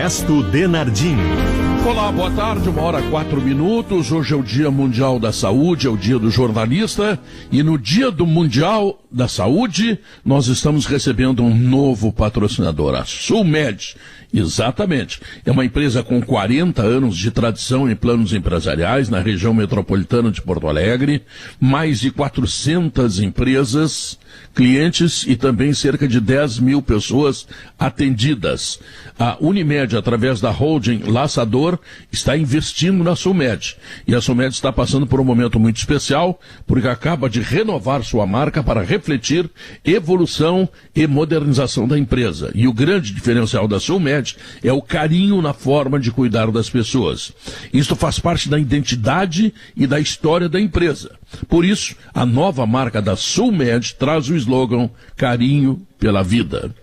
Ernesto Denardim. Olá, boa tarde, 1h04. Hoje é o Dia Mundial da Saúde, é o Dia do Jornalista, e no Dia do Mundial da Saúde, nós estamos recebendo um novo patrocinador, a Sulmed. Exatamente. É uma empresa com 40 anos de tradição em planos empresariais na região metropolitana de Porto Alegre, mais de 400 empresas, clientes e também cerca de 10 mil pessoas atendidas. A Unimed, através da holding Laçador, está investindo na Sulmed. E a Sulmed está passando por um momento muito especial, porque acaba de renovar sua marca para refletir evolução e modernização da empresa. E o grande diferencial da Sulmed é o carinho na forma de cuidar das pessoas. Isso faz parte da identidade e da história da empresa. Por isso, a nova marca da Sulmed traz o slogan Carinho pela Vida.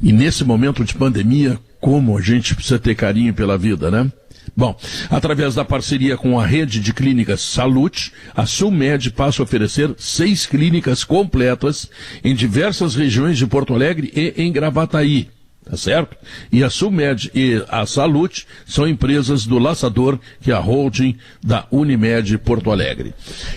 E nesse momento de pandemia, como a gente precisa ter carinho pela vida, né? Bom, através da parceria com a rede de clínicas Salute, a Sulmed passa a oferecer 6 clínicas completas em diversas regiões de Porto Alegre e em Gravataí. Tá certo? E a Sulmed e a Salute são empresas do Laçador, que é a holding da Unimed Porto Alegre.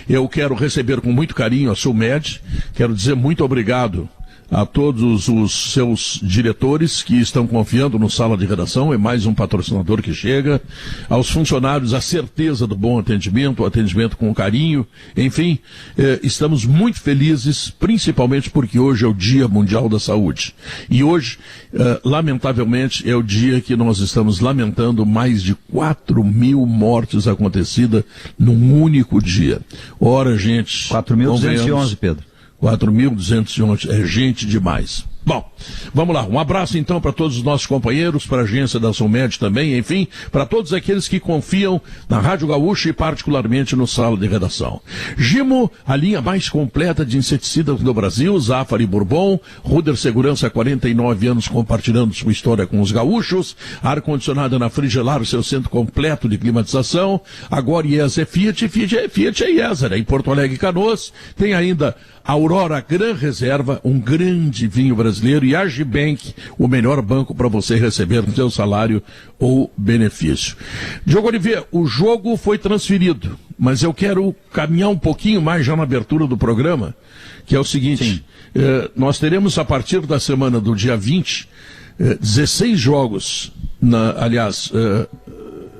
Eu quero receber com muito carinho a Sulmed, quero dizer muito obrigado a todos os seus diretores que estão confiando no Sala de Redação, é mais um patrocinador que chega, aos funcionários a certeza do bom atendimento, o atendimento com carinho, enfim, estamos muito felizes, principalmente porque hoje é o Dia Mundial da Saúde. E hoje, lamentavelmente, é o dia que nós estamos lamentando mais de 4.000 mortes acontecidas num único dia. Ora, gente... 4.211, Pedro. 4.211, é gente demais. Bom, vamos lá, um abraço então para todos os nossos companheiros, para a agência da Sulmed também, enfim, para todos aqueles que confiam na Rádio Gaúcha e particularmente no Sala de Redação. Gimo, a linha mais completa de inseticidas do Brasil, Zafari Bourbon, Ruder Segurança, 49 anos compartilhando sua história com os gaúchos, ar-condicionado na Frigelar, seu centro completo de climatização, agora IES é Fiat é IES, em Porto Alegre e Canoas, tem ainda Aurora Gran Reserva, um grande vinho brasileiro, e a Agibank, o melhor banco para você receber no seu salário ou benefício. Diogo Oliveira, o jogo foi transferido, mas eu quero caminhar um pouquinho mais já na abertura do programa, que é o seguinte, nós teremos a partir da semana do dia 20, 16 jogos,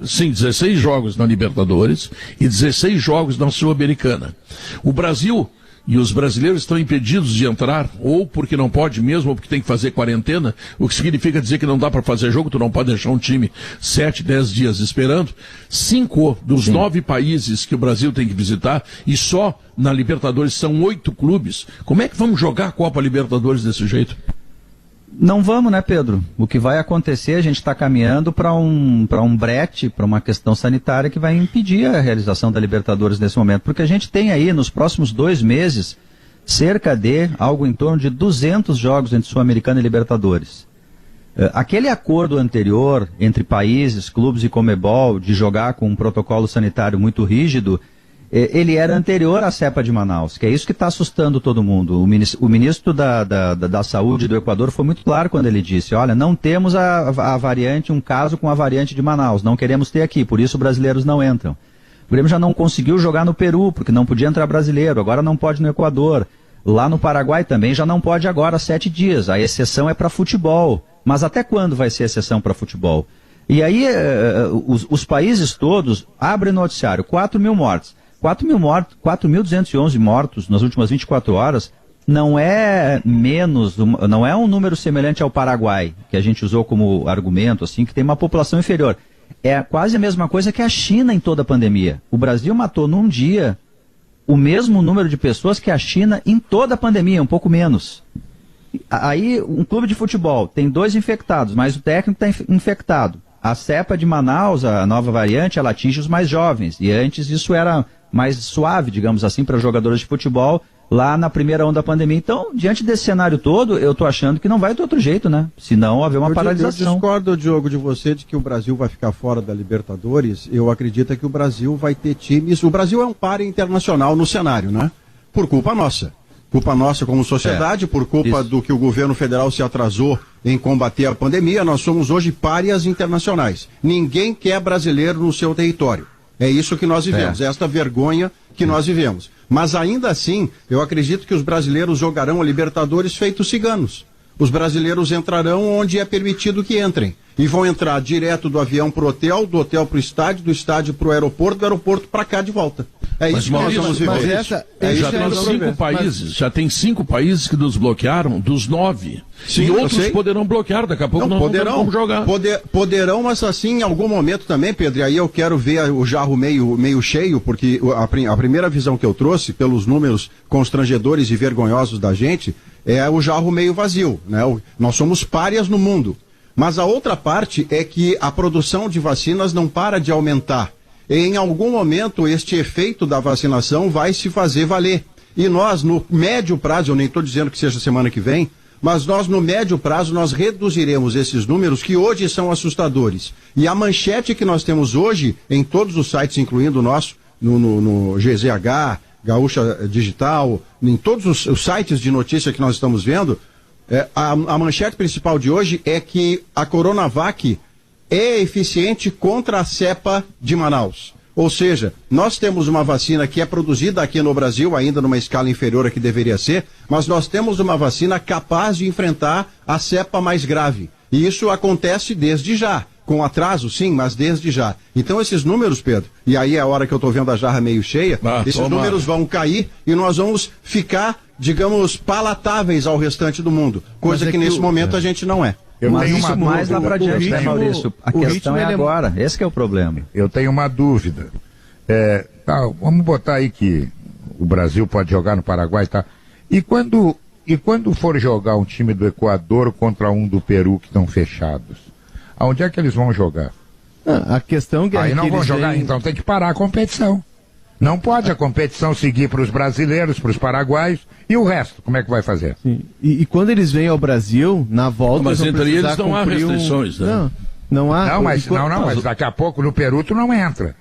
16 jogos na Libertadores e 16 jogos na Sul-Americana. O Brasil e os brasileiros estão impedidos de entrar, ou porque não pode mesmo, ou porque tem que fazer quarentena, o que significa dizer que não dá para fazer jogo, tu não pode deixar um time 7, 10 dias esperando. 5 dos 9 países que o Brasil tem que visitar, e só na Libertadores são 8 clubes. Como é que vamos jogar a Copa Libertadores desse jeito? Não vamos, né, Pedro? O que vai acontecer, a gente está caminhando para um brete, para uma questão sanitária que vai impedir a realização da Libertadores nesse momento. Porque a gente tem aí, nos próximos 2 meses, cerca de algo em torno de 200 jogos entre Sul-Americana e Libertadores. Aquele acordo anterior entre países, clubes e Conmebol, de jogar com um protocolo sanitário muito rígido, ele era anterior à cepa de Manaus, que é isso que está assustando todo mundo. O ministro da Saúde do Equador foi muito claro quando ele disse, olha, não temos a variante, um caso com a variante de Manaus, não queremos ter aqui, por isso brasileiros não entram. O Grêmio já não conseguiu jogar no Peru, porque não podia entrar brasileiro, agora não pode no Equador. Lá no Paraguai também já não pode agora, 7 dias, a exceção é para futebol. Mas até quando vai ser exceção para futebol? E aí os países todos abrem noticiário, 4.000 mortes. 4.211 mortos nas últimas 24 horas não é menos, não é um número semelhante ao Paraguai, que a gente usou como argumento, assim, que tem uma população inferior. É quase a mesma coisa que a China em toda a pandemia. O Brasil matou num dia o mesmo número de pessoas que a China em toda a pandemia, um pouco menos. Aí um clube de futebol tem 2 infectados, mas o técnico está infectado. A cepa de Manaus, a nova variante, ela atinge os mais jovens. E antes isso era mais suave, digamos assim, para jogadores de futebol lá na primeira onda da pandemia. Então, diante desse cenário todo, eu estou achando que não vai ter outro jeito, né? Se não haver uma paralisação. Eu discordo, Diogo, de você de que o Brasil vai ficar fora da Libertadores. Eu acredito que o Brasil vai ter times... O Brasil é um par internacional no cenário, né? Por culpa nossa. Culpa nossa como sociedade, por culpa do que o governo federal se atrasou em combater a pandemia. Nós somos hoje párias internacionais. Ninguém quer brasileiro no seu território. É isso que nós vivemos, esta vergonha que nós vivemos. Mas ainda assim, eu acredito que os brasileiros jogarão a Libertadores feitos ciganos. Os brasileiros entrarão onde é permitido que entrem. E vão entrar direto do avião para o hotel, do hotel para o estádio, do estádio para o aeroporto, do aeroporto para cá de volta. É isso que nós vamos viver. Já tem 5 países que nos bloquearam, dos 9. Sim, e outros poderão bloquear, daqui a pouco não poderão como jogar. Poderão, mas assim, em algum momento também, Pedro, e aí eu quero ver o jarro meio cheio, porque a primeira visão que eu trouxe, pelos números constrangedores e vergonhosos da gente, é o jarro meio vazio, né? Nós somos párias no mundo. Mas a outra parte é que a produção de vacinas não para de aumentar. Em algum momento, este efeito da vacinação vai se fazer valer. E nós, no médio prazo, eu nem estou dizendo que seja semana que vem, mas nós, no médio prazo, nós reduziremos esses números que hoje são assustadores. E a manchete que nós temos hoje, em todos os sites, incluindo o nosso, no GZH, Gaúcha Digital, em todos os sites de notícia que nós estamos vendo, a manchete principal de hoje é que a Coronavac é eficiente contra a cepa de Manaus. Ou seja, nós temos uma vacina que é produzida aqui no Brasil, ainda numa escala inferior a que deveria ser, mas nós temos uma vacina capaz de enfrentar a cepa mais grave. E isso acontece desde já. Com atraso, sim, mas desde já. Então esses números, Pedro, e aí é a hora que eu estou vendo a jarra meio cheia, esses números vão cair e nós vamos ficar, digamos, palatáveis ao restante do mundo. Coisa que nesse momento a gente não é. Mas isso mais lá para diante, né, Maurício? A questão é agora, esse que é o problema. Eu tenho uma dúvida. Vamos botar aí que o Brasil pode jogar no Paraguai, tá? E quando for jogar um time do Equador contra um do Peru que estão fechados, aonde é que eles vão jogar? A questão que aí não vão jogar, então tem que parar a competição. Não pode a competição seguir para os brasileiros, para os paraguaios, e o resto, como é que vai fazer? Sim. E quando eles vêm ao Brasil, na volta... Mas entre eles não há restrições, né? Não há... Mas daqui a pouco no Peru tu não entra.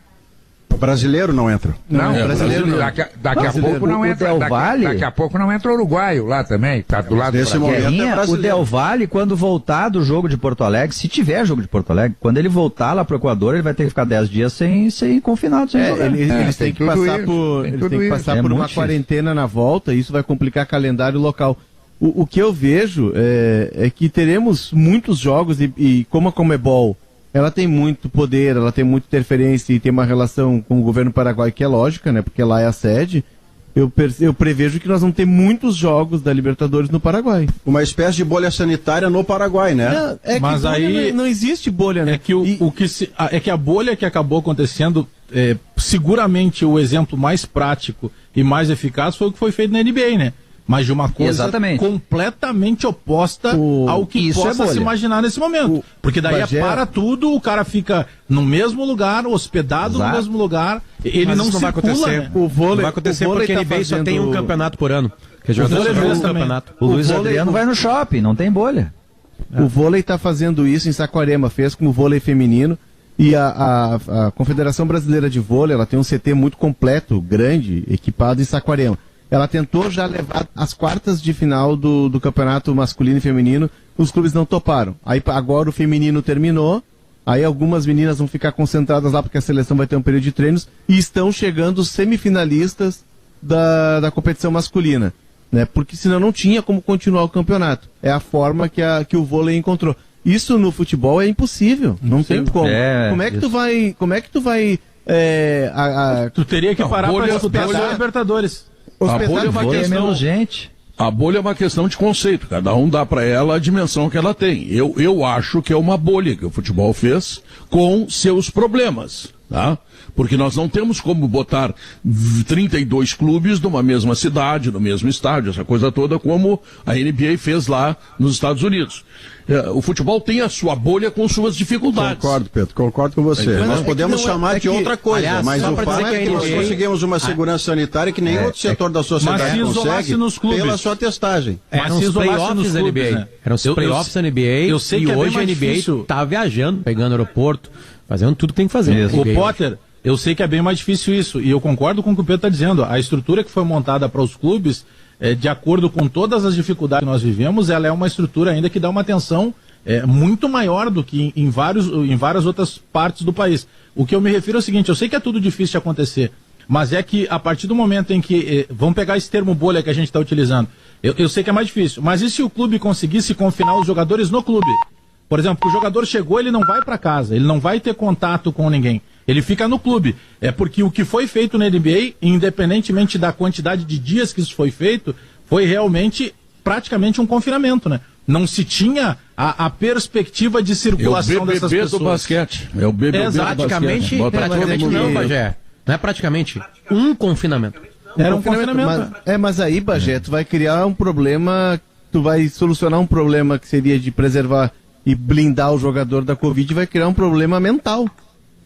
O brasileiro não entra. Não, brasileiro não. Daqui a pouco não entra. Daqui a pouco não entra o uruguaio lá também, tá do lado desse momento. O Del Valle, quando voltar do jogo de Porto Alegre, se tiver jogo de Porto Alegre, quando ele voltar lá pro Equador, ele vai ter que ficar 10 dias sem confinado, sem jogar. Eles têm que passar por uma quarentena na volta, e isso vai complicar calendário local. O que eu vejo é que teremos muitos jogos e como a Conmebol ela tem muito poder, ela tem muita interferência e tem uma relação com o governo paraguaio que é lógica, né? Porque lá é a sede. Eu prevejo que nós vamos ter muitos jogos da Libertadores no Paraguai. Uma espécie de bolha sanitária no Paraguai, né? Mas aí não existe bolha, né? É que a bolha que acabou acontecendo, seguramente o exemplo mais prático e mais eficaz foi o que foi feito na NBA, né? Mas de uma coisa completamente oposta ao que possa se imaginar nesse momento. Porque daí para tudo, o cara fica no mesmo lugar, hospedado no mesmo lugar, ele não vai acontecer. Né? Não vai acontecer porque a NBA só tem um campeonato por ano. Que o Luiz Adriano vai no shopping, não tem bolha. O vôlei está fazendo isso em Saquarema, fez com o vôlei feminino. E a Confederação Brasileira de Vôlei, ela tem um CT muito completo, grande, equipado em Saquarema. Ela tentou já levar as quartas de final do campeonato masculino e feminino, os clubes não toparam. Aí agora o feminino terminou, aí algumas meninas vão ficar concentradas lá porque a seleção vai ter um período de treinos, e estão chegando os semifinalistas da competição masculina, né? Porque senão não tinha como continuar o campeonato. É a forma que o vôlei encontrou. Isso no futebol é impossível, não tem como. Como é que tu vai tu teria que parar para disputar a Libertadores. A bolha é uma questão, a bolha é uma questão de conceito. Cada um dá para ela a dimensão que ela tem. Eu acho que é uma bolha que o futebol fez com seus problemas, tá? Porque nós não temos como botar 32 clubes numa mesma cidade, no mesmo estádio, essa coisa toda, como a NBA fez lá nos Estados Unidos. O futebol tem a sua bolha com suas dificuldades. Concordo, Pedro, concordo com você. Nós podemos chamar de outra coisa, aliás, mas o fato é que nós conseguimos uma segurança sanitária que nenhum outro setor da sociedade consegue pela sua testagem. Eram os playoffs da NBA. Né? Eram os playoffs da NBA e hoje a NBA tá viajando, pegando aeroporto, fazendo tudo que tem que fazer. O Potter, eu sei que é bem mais difícil isso, e eu concordo com o que o Pedro está dizendo. A estrutura que foi montada para os clubes de acordo com todas as dificuldades que nós vivemos, ela é uma estrutura ainda que dá uma atenção muito maior do que em várias outras partes do país. O que eu me refiro é o seguinte, eu sei que é tudo difícil de acontecer, mas é que a partir do momento em que, vamos pegar esse termo bolha que a gente está utilizando, eu sei que é mais difícil, mas e se o clube conseguisse confinar os jogadores no clube? Por exemplo, o jogador chegou, ele não vai para casa, ele não vai ter contato com ninguém, ele fica no clube. É porque o que foi feito na NBA, independentemente da quantidade de dias que isso foi feito, foi realmente praticamente um confinamento, né? Não se tinha a perspectiva de circulação dessas pessoas. Do basquete. É o BBB praticamente, do basquete. Praticamente não, Bagé. Não é praticamente um confinamento. Era um confinamento. Mas aí, Bagé, tu vai criar um problema, tu vai solucionar um problema que seria de preservar e blindar o jogador da Covid, vai criar um problema mental.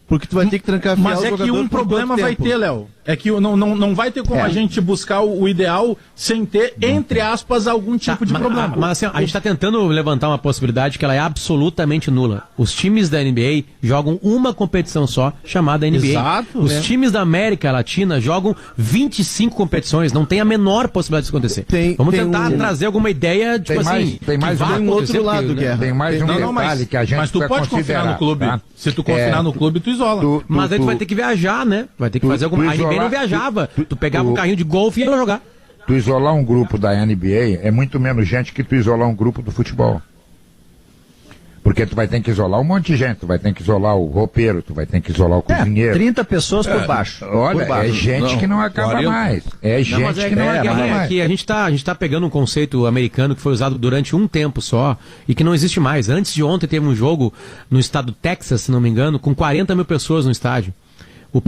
Porque tu vai ter que trancar o jogador. Mas é que um problema vai ter, Léo. É que não vai ter como a gente buscar o ideal sem ter, entre aspas, algum tipo de problema. Mas assim, a gente está tentando levantar uma possibilidade que ela é absolutamente nula. Os times da NBA jogam uma competição só, chamada NBA. Exato. Os times da América Latina jogam 25 competições. Não tem a menor possibilidade disso acontecer. Vamos tentar trazer alguma ideia, tipo tem mais um outro lado, Guerra. Tem mais um detalhe que a gente precisa considerar. Mas tu pode confinar no clube. Tá? Se tu confinar no clube, tu isola. Mas aí tu vai ter que viajar, né? Vai ter que fazer alguma... A NBA não viajava. Tu pegava um carrinho de golfe e ia jogar. Tu isolar um grupo da NBA é muito menos gente que tu isolar um grupo do futebol. Porque tu vai ter que isolar um monte de gente, tu vai ter que isolar o roupeiro, tu vai ter que isolar o cozinheiro. 30 pessoas por baixo. Olha, por baixo. É gente que não acaba 40. Mais. É gente que não acaba mais. Que a gente tá pegando um conceito americano que foi usado durante um tempo só e que não existe mais. Antes de ontem teve um jogo no estado do Texas, se não me engano, com 40 mil pessoas no estádio. O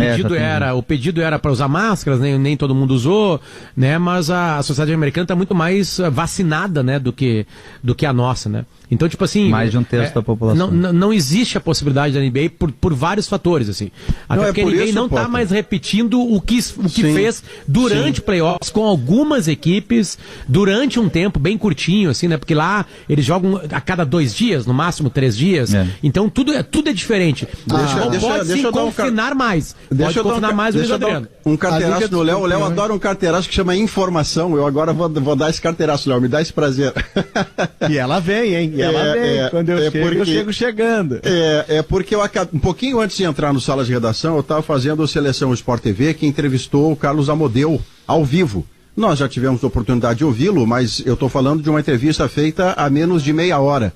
pedido era para usar máscaras, nem todo mundo usou, né? Mas a sociedade americana está muito mais vacinada, né, do que a nossa, né? Então, tipo assim... Mais de um terço da população. Não existe a possibilidade da NBA por vários fatores, assim. Até porque a NBA não está mais repetindo o que fez durante playoffs com algumas equipes, durante um tempo bem curtinho, assim, né? Porque lá eles jogam a cada 2 dias, no máximo 3 dias. Então, tudo é diferente. Pode confinar mais. Pode confinar mais o Luiz Adriano. Um carteiraço do Léo. O Léo adora um carteiraço que chama informação. Eu agora vou dar esse carteiraço, Léo. Me dá esse prazer. E ela vem, hein? Quando eu chego chegando. É porque um pouquinho antes de entrar no Sala de Redação, eu estava fazendo o Seleção Sport TV, que entrevistou o Carlos Amodeu ao vivo. Nós já tivemos a oportunidade de ouvi-lo, mas eu estou falando de uma entrevista feita há menos de meia hora.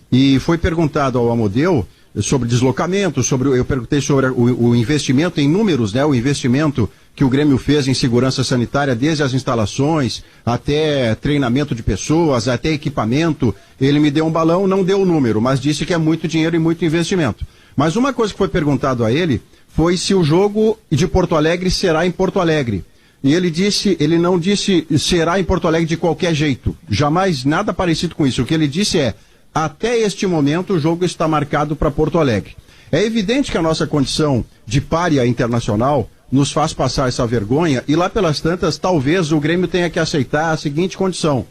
E foi perguntado ao Amodeu sobre deslocamento, eu perguntei sobre o investimento em números, né? O investimento que o Grêmio fez em segurança sanitária, desde as instalações, até treinamento de pessoas, até equipamento. Ele me deu um balão, não deu o número, mas disse que é muito dinheiro e muito investimento. Mas uma coisa que foi perguntado a ele foi se o jogo de Porto Alegre será em Porto Alegre. E ele não disse será em Porto Alegre de qualquer jeito. Jamais nada parecido com isso. O que ele disse é: até este momento o jogo está marcado para Porto Alegre. É evidente que a nossa condição de pária internacional nos faz passar essa vergonha e lá pelas tantas talvez o Grêmio tenha que aceitar a seguinte condição: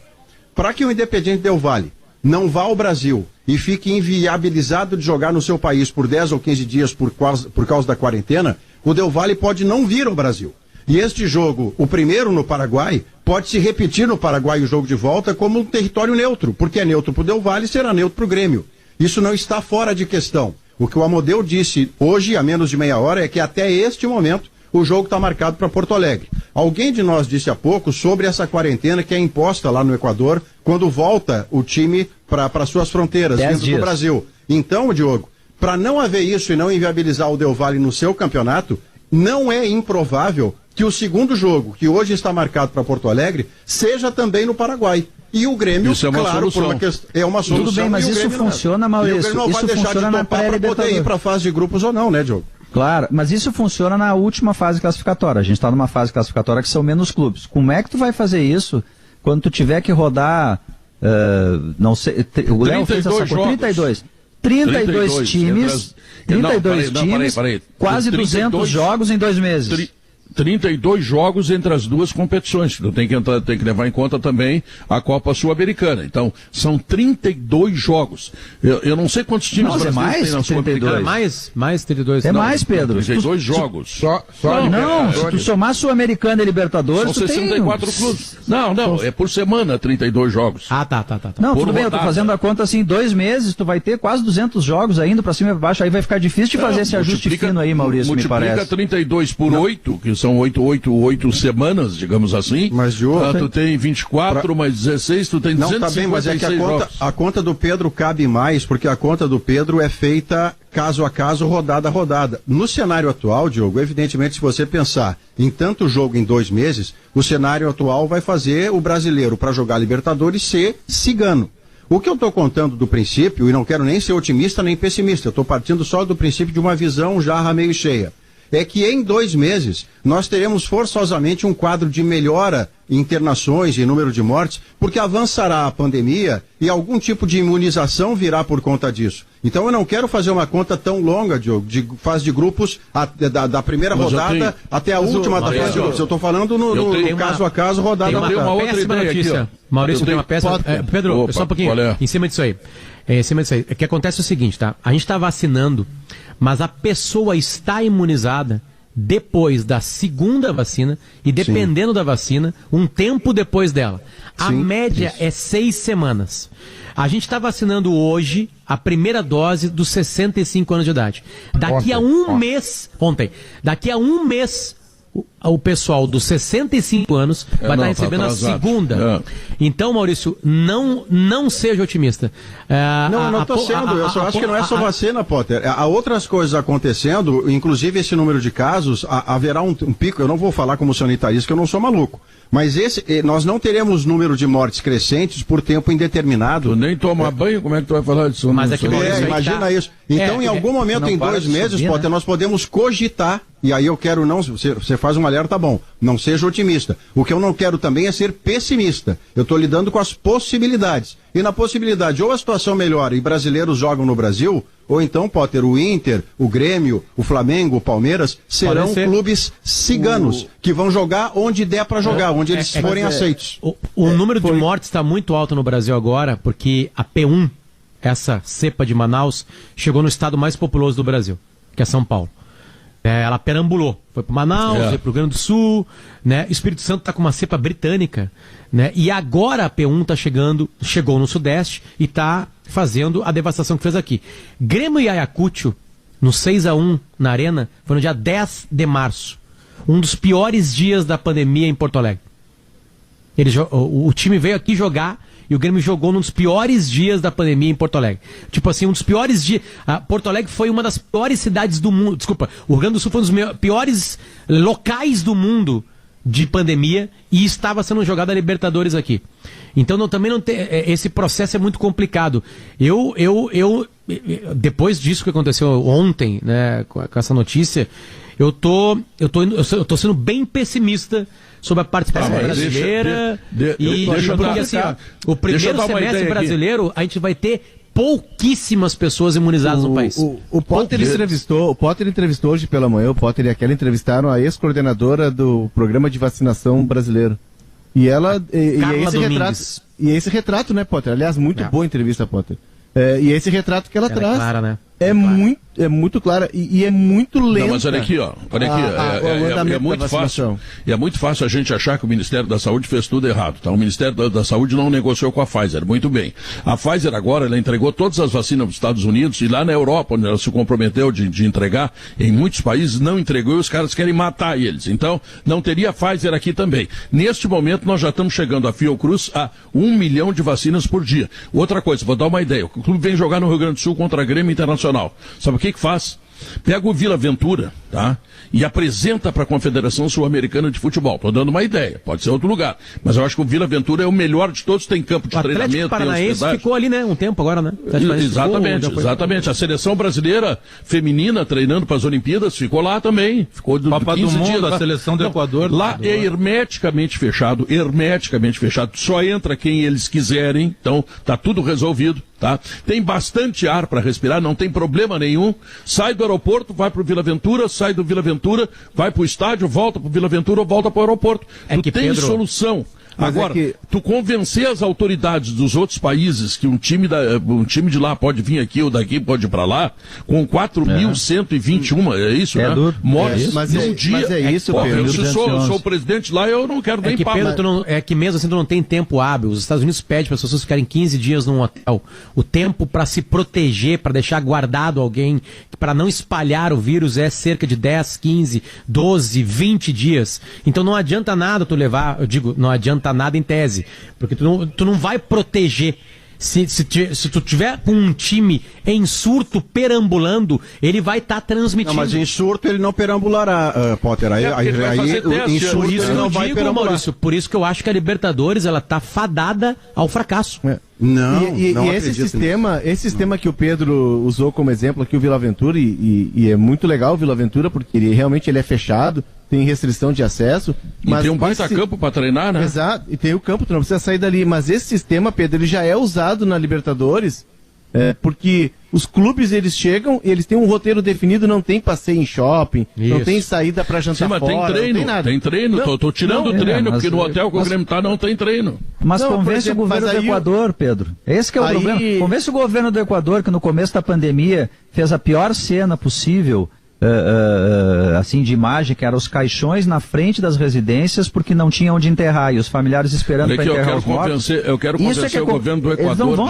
para que o Independiente Del Valle não vá ao Brasil e fique inviabilizado de jogar no seu país por 10 ou 15 dias por causa da quarentena, o Del Valle pode não vir ao Brasil. E este jogo, o primeiro no Paraguai, pode se repetir no Paraguai o jogo de volta como um território neutro, porque é neutro para o Del Valle e será neutro para o Grêmio. Isso não está fora de questão. O que o Amodeu disse hoje, há menos de meia hora, é que até este momento o jogo está marcado para Porto Alegre. Alguém de nós disse há pouco sobre essa quarentena que é imposta lá no Equador quando volta o time para suas fronteiras, dentro do Brasil. Então, Diogo, para não haver isso e não inviabilizar o Del Valle no seu campeonato, não é improvável que o segundo jogo, que hoje está marcado para Porto Alegre, seja também no Paraguai. E o Grêmio, isso é uma claro, solução. por uma questão, é uma solução. Tudo bem, mas isso funciona, Maurício. E o Grêmio não vai deixar de topar para poder ir para a fase de grupos ou não, né, Diogo? Claro, mas isso funciona na última fase classificatória. A gente está numa fase classificatória que são menos clubes. Como é que tu vai fazer isso quando tu tiver que rodar, não sei, o Léo fez essa coisa, 32 times, 32 times, quase 200 jogos em 2 meses. 32 jogos entre as duas competições. Então tem que levar em conta também a Copa Sul-Americana. Então, são 32 jogos. Eu não sei quantos times brasileiros tem na Sul-Americana. Mais 32. É mais, Pedro. 32 jogos. Se tu somar Sul-Americana e Libertadores, são 64 clubes. Não, é por semana 32 jogos. Tá. Não, tudo bem, eu tô fazendo a conta assim, 2 meses, tu vai ter quase 200 jogos ainda pra cima e pra baixo, aí vai ficar difícil de fazer esse ajuste fino aí, Maurício, me parece. Multiplica 32 por 8, que são 8 semanas, digamos assim. Mas, Diogo, tu tem 24, mais 16, tu tem 256 Não, tá bem, mas é que a conta do Pedro cabe mais, porque a conta do Pedro é feita caso a caso, rodada a rodada. No cenário atual, Diogo, evidentemente, se você pensar em tanto jogo em 2 meses, o cenário atual vai fazer o brasileiro, para jogar Libertadores, ser cigano. O que eu estou contando do princípio, e não quero nem ser otimista nem pessimista, eu estou partindo só do princípio de uma visão jarra meio cheia, é que em 2 meses nós teremos forçosamente um quadro de melhora em internações e número de mortes, porque avançará a pandemia e algum tipo de imunização virá por conta disso. Então eu não quero fazer uma conta tão longa, Diogo, de fase de grupos da primeira rodada até a última da fase de grupos. Eu estou falando no caso a caso, rodada a rodada. Uma outra ideia aqui, Maurício, tem uma peça... Pedro, só um pouquinho, em cima disso aí. O que acontece é o seguinte, tá? A gente está vacinando, mas a pessoa está imunizada depois da segunda vacina e, dependendo da vacina, um tempo depois dela. A média é 6 semanas. A gente está vacinando hoje a primeira dose dos 65 anos de idade. Daqui a um mês, o pessoal dos 65 anos vai estar recebendo a segunda. Então, Maurício, não seja otimista. Não estou sendo. Eu só acho que não é só vacina, Potter. Há outras coisas acontecendo, inclusive esse número de casos, haverá um pico. Eu não vou falar como sanitarista, que eu não sou maluco. Mas nós não teremos número de mortes crescentes por tempo indeterminado. Tu nem toma banho, como é que tu vai falar disso? Mas é que imagina isso. Então, em algum momento, em 2 meses, subir, Potter, nós podemos cogitar, e aí eu quero você faz um alerta bom, não seja otimista. O que eu não quero também é ser pessimista. Eu estou lidando com as possibilidades. E na possibilidade, ou a situação melhora e brasileiros jogam no Brasil, ou então, Potter, o Inter, o Grêmio, o Flamengo, o Palmeiras, serão clubes ciganos, que vão jogar onde der para jogar, onde eles forem aceitos. O número de mortes está muito alto no Brasil agora, porque a P1, essa cepa de Manaus, chegou no estado mais populoso do Brasil, que é São Paulo. Ela perambulou, foi para Manaus, foi para o Rio Grande do Sul, né? Espírito Santo está com uma cepa britânica, né? E agora a P1 chegou no Sudeste e está fazendo a devastação que fez aqui. Grêmio e Ayacucho, no 6-1 na Arena, foi no dia 10 de março. Um dos piores dias da pandemia em Porto Alegre. O time veio aqui jogar e o Grêmio jogou num dos piores dias da pandemia em Porto Alegre. Tipo assim, um dos piores dias. Porto Alegre foi uma das piores cidades do mundo. Desculpa, o Rio Grande do Sul foi um dos piores locais do mundo de pandemia e estava sendo jogada a Libertadores aqui. Então também não tem. Esse processo é muito complicado. Eu depois disso que aconteceu ontem, né, com essa notícia, eu tô sendo bem pessimista sobre a participação brasileira. Porque assim, o primeiro semestre brasileiro, a gente vai ter pouquíssimas pessoas imunizadas no país. O Potter entrevistou hoje pela manhã, o Potter e a Kelly entrevistaram a ex-coordenadora do programa de vacinação brasileiro. E ela. E esse retrato, né, Potter? Aliás, muito boa entrevista, Potter. E esse retrato que ela traz. É clara, né? É muito clara e é muito lenta. Não, mas olha aqui, é muito fácil. E é muito fácil a gente achar que o Ministério da Saúde fez tudo errado, tá? O Ministério da Saúde não negociou com a Pfizer, muito bem. A Pfizer agora, ela entregou todas as vacinas dos Estados Unidos e lá na Europa, onde ela se comprometeu de entregar, em muitos países não entregou e os caras querem matar eles. Então, não teria a Pfizer aqui também. Neste momento, nós já estamos chegando a Fiocruz a 1 milhão de vacinas por dia. Outra coisa, vou dar uma ideia. O clube vem jogar no Rio Grande do Sul contra a Grêmio Internacional. Sabe o que faz? Pega o Vila Ventura, tá? E apresenta para a Confederação Sul-Americana de Futebol. Estou dando uma ideia, pode ser outro lugar. Mas eu acho que o Vila Ventura é o melhor de todos, tem campo de treinamento, tem hospedagem. O Atlético Paranaense ficou ali, né? Um tempo agora, né? Exatamente. A seleção brasileira feminina treinando para as Olimpíadas ficou lá também. Ficou Copa do Mundo, a seleção do Equador. Lá é hermeticamente fechado. Só entra quem eles quiserem. Então, tá tudo resolvido. tá? Tem bastante ar para respirar, não tem problema nenhum. Sai do aeroporto, vai pro Vila Ventura, sai do Vila Ventura, vai pro estádio, volta pro Vila Ventura ou volta pro aeroporto. Tu tem solução. Mas agora, tu convencer as autoridades dos outros países que um time de lá pode vir aqui ou daqui pode ir pra lá, com 4.121, é isso, né? Duro. Mortes num dia. Mas é isso, Pedro. Se sou o presidente lá, eu não quero nem parar. É que mesmo assim tu não tem tempo hábil. Os Estados Unidos pedem para as pessoas ficarem 15 dias num hotel. O tempo para se proteger, para deixar guardado alguém, para não espalhar o vírus é cerca de 10, 15, 12, 20 dias. Então não adianta nada tu levar, eu digo, não adianta nada em tese, porque tu não vai proteger. Se tu tiver com um time em surto perambulando, ele vai estar transmitindo. Não, mas em surto ele não perambulará, Potter. Aí em surto ele não vai perambular. Maurício, por isso que eu acho que a Libertadores ela tá fadada ao fracasso. Não, e esse sistema que o Pedro usou como exemplo aqui, o Vila Ventura, e é muito legal o Vila Ventura, porque realmente ele é fechado, tem restrição de acesso. Mas tem um baita campo para treinar, né? Exato, e tem o campo, tu não precisa sair dali. Mas esse sistema, Pedro, ele já é usado na Libertadores, porque os clubes, eles chegam, eles têm um roteiro definido, não tem passeio em shopping, não tem saída para jantar fora, tem treino, não tem nada. Tem treino, tô tirando o treino, porque no hotel que o Grêmio tá não tem treino. Mas convence o governo do Equador, Pedro. Esse que é o problema. Convence o governo do Equador, que no começo da pandemia fez a pior cena possível, assim, de imagem, que eram os caixões na frente das residências porque não tinham onde enterrar e os familiares esperando para enterrar os mortos. Eu quero convencer o governo do Equador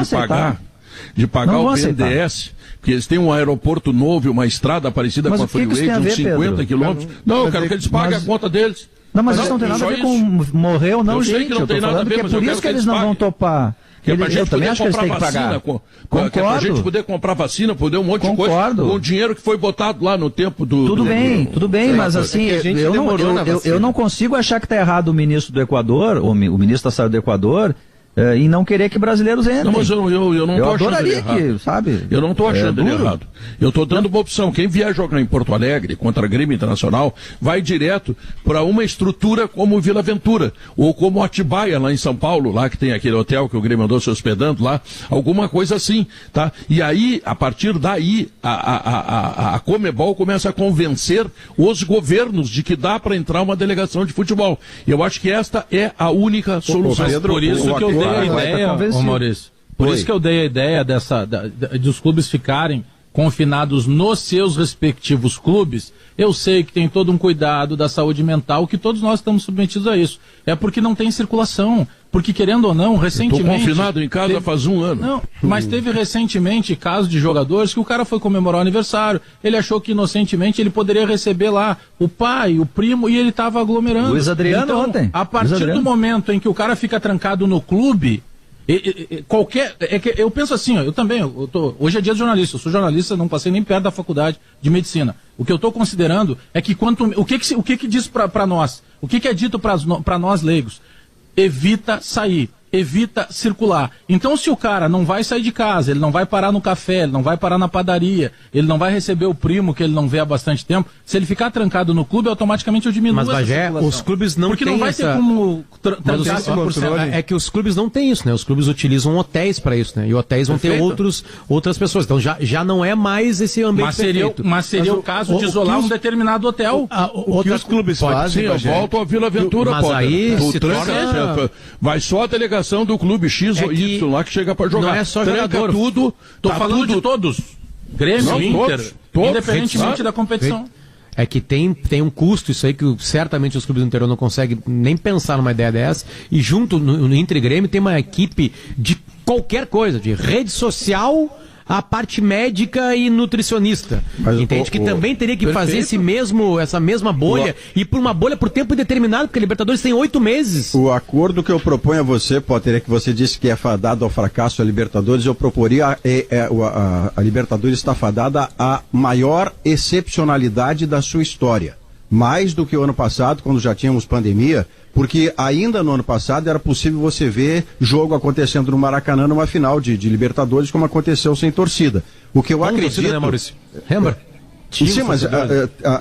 de pagar o BNDES, porque eles têm um aeroporto novo e uma estrada parecida com a Freeway de uns 50 quilômetros. Não, eu quero que eles paguem a conta deles. Não, mas isso não tem nada a ver com morrer ou não, gente. Eu tô falando que é por isso que eles não vão topar. Eu também acho que eles têm que pagar. Concordo. Que é pra gente poder comprar vacina, poder um monte de coisa. Com o dinheiro que foi botado lá no tempo do... Tudo bem, mas assim, eu não consigo achar que está errado o ministro do Equador, o ministro da Saúde do Equador, e não querer que brasileiros entrem. Não, mas eu não estou achando ele errado. Sabe? Eu não estou achando ele errado. Eu estou dando uma opção. Quem vier jogar em Porto Alegre contra a Grêmio Internacional vai direto para uma estrutura como Vila Ventura ou como Atibaia lá em São Paulo, lá que tem aquele hotel que o Grêmio andou se hospedando lá, alguma coisa assim, tá? E aí, a partir daí, a Conmebol começa a convencer os governos de que dá para entrar uma delegação de futebol. E eu acho que esta é a única solução. Por isso que eu dei a ideia, Maurício. Por isso que eu dei a ideia dos clubes ficarem confinados nos seus respectivos clubes. Eu sei que tem todo um cuidado da saúde mental, que todos nós estamos submetidos a isso. É porque não tem circulação. Porque, querendo ou não, recentemente... Estou confinado em casa faz um ano. Não, mas teve recentemente casos de jogadores que o cara foi comemorar o aniversário, ele achou que inocentemente ele poderia receber lá o pai, o primo, e ele estava aglomerando. Luiz Adriano então, ontem. A partir do momento em que o cara fica trancado no clube... eu penso assim, hoje é dia de jornalista, eu sou jornalista, não passei nem perto da faculdade de medicina. O que eu estou considerando é que o que diz para nós, o que é dito para nós leigos? Evita sair, evita circular. Então, se o cara não vai sair de casa, ele não vai parar no café, ele não vai parar na padaria, ele não vai receber o primo que ele não vê há bastante tempo, se ele ficar trancado no clube, automaticamente eu diminuo essa circulação. Os clubes não porque não vai ter como trancar 100%. É que os clubes não têm isso, né? Os clubes utilizam hotéis para isso, né? E hotéis vão ter outras pessoas. Então já não é mais esse ambiente perfeito. Mas seria o caso de isolar um determinado hotel. O que os clubes fazem, eu volto à Vila Ventura, mas aí vai só a delegação do clube X ou Y lá que chega para jogar. Não é só jogador. Tudo. Tô falando de todos. Grêmio, Inter, independentemente da competição. É que tem um custo, isso aí que certamente os clubes do interior não conseguem nem pensar numa ideia dessa. E junto no Inter e Grêmio tem uma equipe de qualquer coisa, de rede social, a parte médica e nutricionista. Mas entende que também teria que fazer essa mesma bolha e por uma bolha por tempo indeterminado, porque a Libertadores tem 8 meses. O acordo que eu proponho a você, Potter, é que você disse que é fadado ao fracasso a Libertadores. Eu proporia a Libertadores está fadada à maior excepcionalidade da sua história. Mais do que o ano passado, quando já tínhamos pandemia, porque ainda no ano passado era possível você ver jogo acontecendo no Maracanã numa final de Libertadores, como aconteceu sem torcida. O que eu acredito... Torcida, né, Maurício? Lembra? Sim, mas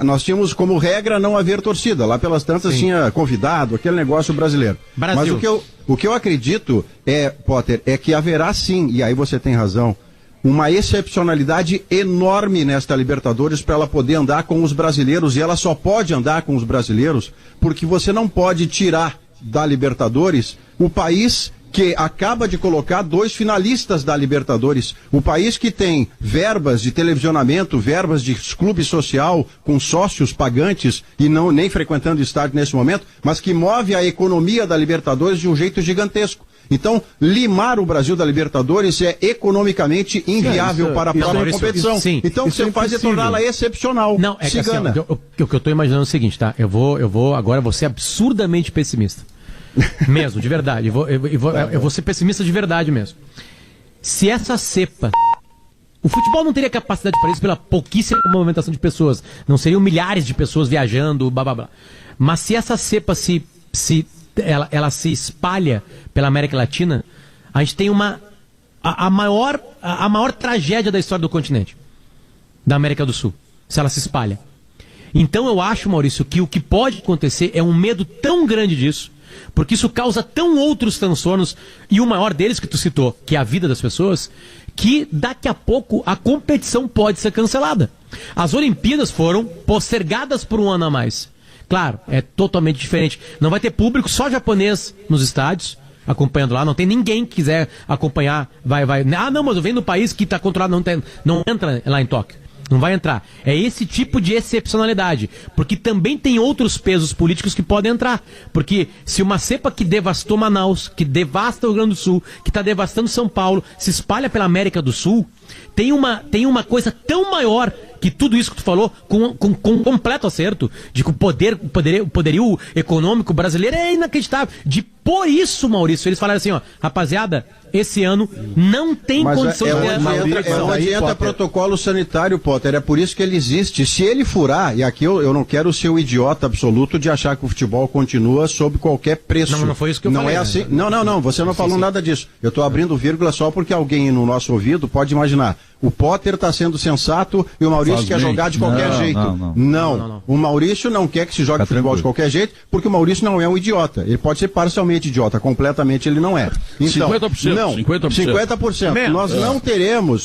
nós tínhamos como regra não haver torcida. Lá pelas tantas tinha convidado, aquele negócio brasileiro. Brasil. Mas o que eu acredito, Potter, é que haverá sim, e aí você tem razão, uma excepcionalidade enorme nesta Libertadores para ela poder andar com os brasileiros, e ela só pode andar com os brasileiros porque você não pode tirar da Libertadores o país que acaba de colocar 2 finalistas da Libertadores. O país que tem verbas de televisionamento, verbas de clube social, com sócios pagantes e nem frequentando estádio nesse momento, mas que move a economia da Libertadores de um jeito gigantesco. Então, limar o Brasil da Libertadores é economicamente inviável para a própria competição. Sim, então, o que você faz é torná-la excepcional. Não, é que assim, o que eu estou imaginando é o seguinte, tá? Eu vou ser absurdamente pessimista. Mesmo, de verdade. Eu vou ser pessimista de verdade mesmo. Se essa cepa... O futebol não teria capacidade para isso pela pouquíssima movimentação de pessoas. Não seriam milhares de pessoas viajando, blá blá blá. Mas se essa cepa ela se espalha pela América Latina, a gente tem a maior tragédia da história do continente, da América do Sul, se ela se espalha. Então eu acho, Maurício, que o que pode acontecer é um medo tão grande disso, porque isso causa tão outros transtornos, e o maior deles que tu citou, que é a vida das pessoas, que daqui a pouco a competição pode ser cancelada. As Olimpíadas foram postergadas por um ano a mais. Claro, é totalmente diferente. Não vai ter público, só japonês nos estádios, acompanhando lá, não tem ninguém que quiser acompanhar, vai. Ah, não, mas eu venho do país que está controlado, não entra lá em Tóquio. Não vai entrar. É esse tipo de excepcionalidade. Porque também tem outros pesos políticos que podem entrar. Porque se uma cepa que devastou Manaus, que devasta o Rio Grande do Sul, que está devastando São Paulo, se espalha pela América do Sul, tem uma coisa tão maior que tudo isso que tu falou, com completo acerto, de que o poderio econômico brasileiro é inacreditável. Por isso, Maurício, eles falaram assim, ó, rapaziada, esse ano não tem condição de ter... Onde entra protocolo sanitário, Potter, é por isso que ele existe. Se ele furar, e aqui eu não quero ser o idiota absoluto de achar que o futebol continua sob qualquer preço. Não foi isso que eu falei. Não é assim. Não, você não falou nada disso. Eu estou abrindo vírgula só porque alguém no nosso ouvido pode imaginar. O Potter está sendo sensato e o Maurício quer jogar de qualquer jeito. Não. O Maurício não quer que se jogue futebol de qualquer jeito, porque o Maurício não é um idiota. Ele pode ser parcialmente idiota, completamente ele não é. Então, 50%. Não, 50%.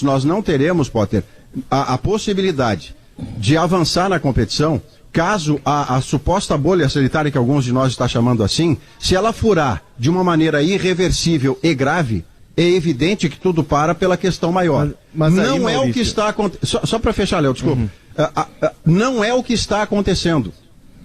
Nós não teremos, Potter, a possibilidade de avançar na competição caso a suposta bolha sanitária, que alguns de nós está chamando assim, se ela furar de uma maneira irreversível e grave, é evidente que tudo para pela questão maior. Mas não é o que está acontecendo. Só para fechar, Léo, desculpa. Não é o que está acontecendo.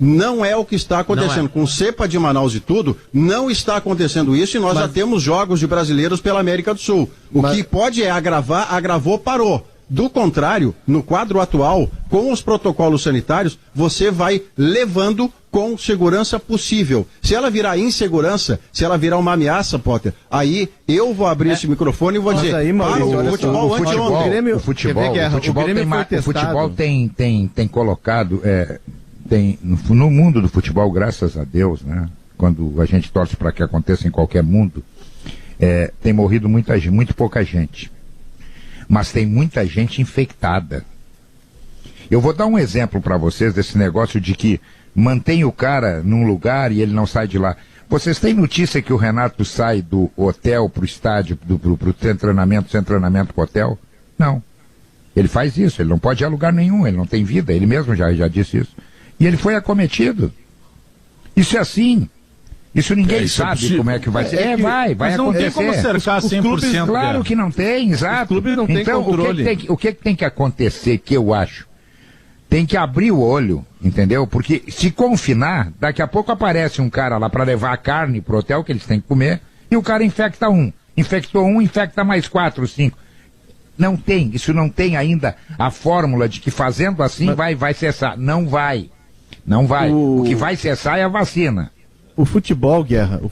Não é o que está acontecendo. Com cepa de Manaus e tudo, não está acontecendo isso, e nós já temos jogos de brasileiros pela América do Sul. O que pode agravar, agravou, parou. Do contrário, no quadro atual, com os protocolos sanitários, você vai levando com segurança possível. Se ela virar insegurança, se ela virar uma ameaça, Potter, aí eu vou abrir esse microfone e vou dizer, aí, Maurício, o futebol tem colocado, no mundo do futebol, graças a Deus, né? Quando a gente torce para que aconteça em qualquer mundo, tem morrido muito pouca gente. Mas tem muita gente infectada. Eu vou dar um exemplo para vocês desse negócio de que mantém o cara num lugar e ele não sai de lá. Vocês têm notícia que o Renato sai do hotel pro estádio, pro treinamento pro hotel? Não. Ele faz isso, ele não pode ir a lugar nenhum, ele não tem vida, ele mesmo já disse isso. E ele foi acometido. Isso é assim. Isso ninguém sabe como é que vai ser. Vai acontecer. Não tem como cercar 100%. Clubes, claro que não tem, exato. Os clubes não têm controle. O que tem que acontecer, que eu acho? Tem que abrir o olho, entendeu? Porque se confinar, daqui a pouco aparece um cara lá para levar a carne pro hotel que eles têm que comer, e o cara infecta um. Infectou um, infecta mais 4, 5. Não tem, isso não tem ainda a fórmula de que fazendo assim vai cessar. Não vai. O que vai cessar é a vacina. O futebol, Guerra,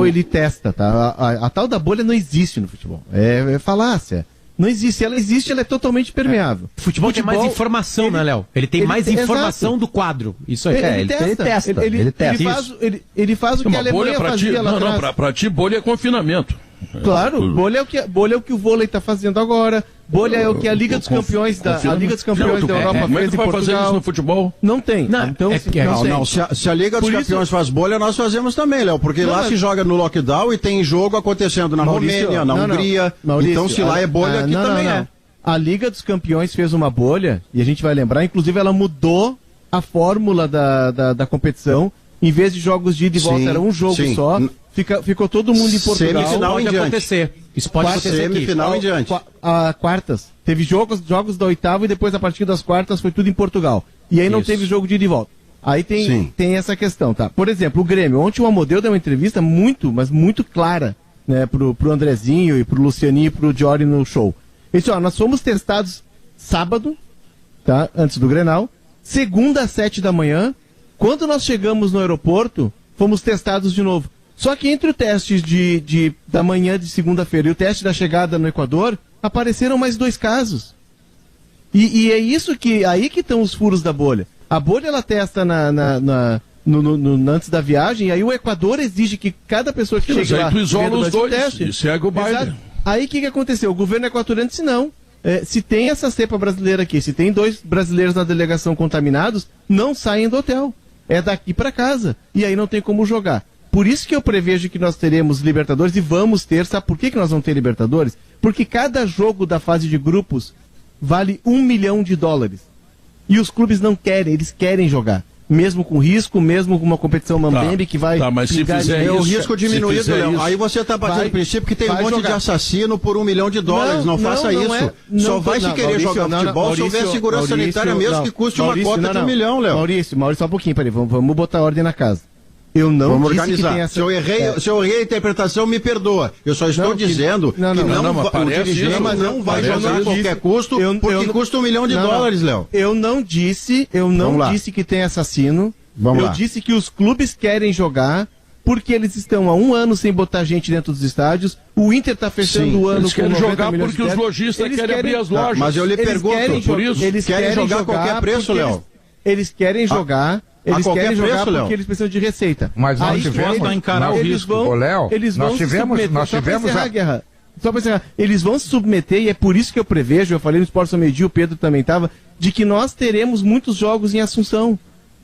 ele testa, tá? A tal da bolha não existe no futebol. É falácia. Não existe. Ela existe, ela é totalmente permeável. O futebol tem mais informação, né, Léo? Ele tem mais informação do quadro. Isso aí. Ele testa. Ele faz o que a Alemanha fazia lá atrás. Pra ti, bolha é confinamento. Claro, bolha é o que o vôlei está fazendo agora. Bolha é o que a Liga dos Campeões da Europa como fez em Portugal. Fazer isso no futebol? Não tem. Se a Liga dos Campeões faz bolha, nós fazemos também, Léo, porque lá se joga no lockdown e tem jogo acontecendo na Romênia, na Hungria. Então se lá é bolha, aqui também é. A Liga dos Campeões fez uma bolha, e a gente vai lembrar, inclusive ela mudou a fórmula da competição. Em vez de jogos de ida e volta, era um jogo só. Ficou todo mundo em Portugal. Semifinal em diante. Isso pode acontecer aqui. Semifinal em diante. Quartas. Teve jogos da oitava e depois a partir das quartas foi tudo em Portugal. E aí não teve jogo de ida e volta. Aí tem essa questão, tá? Por exemplo, o Grêmio. Ontem o Amodeu deu uma entrevista mas muito clara, né, pro Andrezinho e pro Lucianinho e pro Diori no show. Ele disse, nós fomos testados sábado, tá? Antes do Grenal. Segunda às 7 da manhã. Quando nós chegamos no aeroporto, fomos testados de novo. Só que entre o teste da manhã de segunda-feira e o teste da chegada no Equador, apareceram mais 2 casos. E é isso aí que estão os furos da bolha. A bolha, ela testa antes da viagem, e aí o Equador exige que cada pessoa que chegue lá... tu isola os dois teste. e segue o baile. Exato. Aí o que aconteceu? O governo equatoriano disse não. Se tem essa cepa brasileira aqui, se tem 2 brasileiros na delegação contaminados, não saem do hotel. É daqui para casa. E aí não tem como jogar. Por isso que eu prevejo que nós teremos Libertadores e vamos ter. Sabe por que nós vamos ter Libertadores? Porque cada jogo da fase de grupos vale $1 milhão. E os clubes não querem, eles querem jogar. Mesmo com risco, mesmo com uma competição mambembe que vai... mas se fizer isso... o risco diminuído, Léo. Aí você está partindo do princípio que tem um monte de assassino por $1 milhão. Não faça isso. Só vai se querer jogar futebol se houver segurança sanitária mesmo que custe uma cota de $1 milhão, Léo. Maurício, só um pouquinho, peraí. Vamos botar ordem na casa. Eu não Vamos disse organizar. que tem essa... Se eu errei a interpretação, me perdoa. Eu só estou dizendo que o dirigente não vai jogar a qualquer custo, porque custa $1 milhão, Léo. Eu não disse que tem assassino. Eu disse que os clubes querem jogar porque eles estão há 1 ano sem botar gente dentro dos estádios. O Inter está fechando o ano eles querem jogar porque os lojistas querem abrir as lojas. Mas eu lhe pergunto, por isso, eles querem jogar a qualquer preço, Léo. Eles querem jogar... Eles querem jogar porque eles precisam de receita. Mas nós tivemos... encarar o risco. Léo, nós tivemos a guerra. Só para encerrar, eles vão se submeter, e é por isso que eu prevejo, eu falei no Esporte ao Meio-Dia, o Pedro também estava, de que nós teremos muitos jogos em Assunção.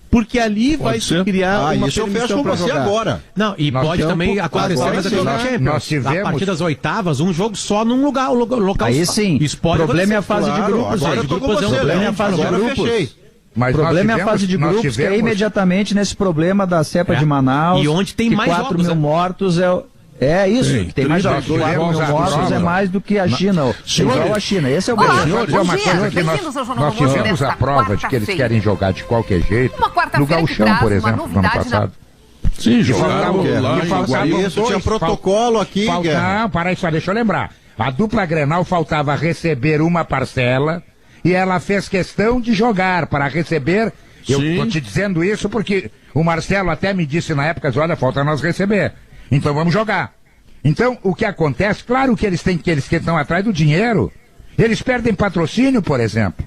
Porque ali vai se criar uma permissão para jogar. Agora. Não, e pode também acontecer nós tivemos... a partir das oitavas, um jogo só num local. Aí sim, o problema é a fase de grupos, gente. O problema é a fase de grupos. Mas o problema é a fase de grupos, que é imediatamente nesse problema da cepa de Manaus. E onde tem mais 4 mil mortos é isso, Sim, que tem mais jogos. 4 mil mortos é mais do que a China. Igual a China. Esse é o problema. Nós tivemos a prova de que eles querem jogar de qualquer jeito. No Gauchão, por exemplo, no ano passado. Sim, jogaram lá. Isso, tinha protocolo aqui. Não, para aí só, deixa eu lembrar. A dupla Grenal faltava receber uma parcela. E ela fez questão de jogar para receber. Eu estou te dizendo isso porque o Marcelo até me disse na época, olha, falta nós receber. Então vamos jogar. Então, o que acontece, claro que eles estão atrás do dinheiro. Eles perdem patrocínio, por exemplo.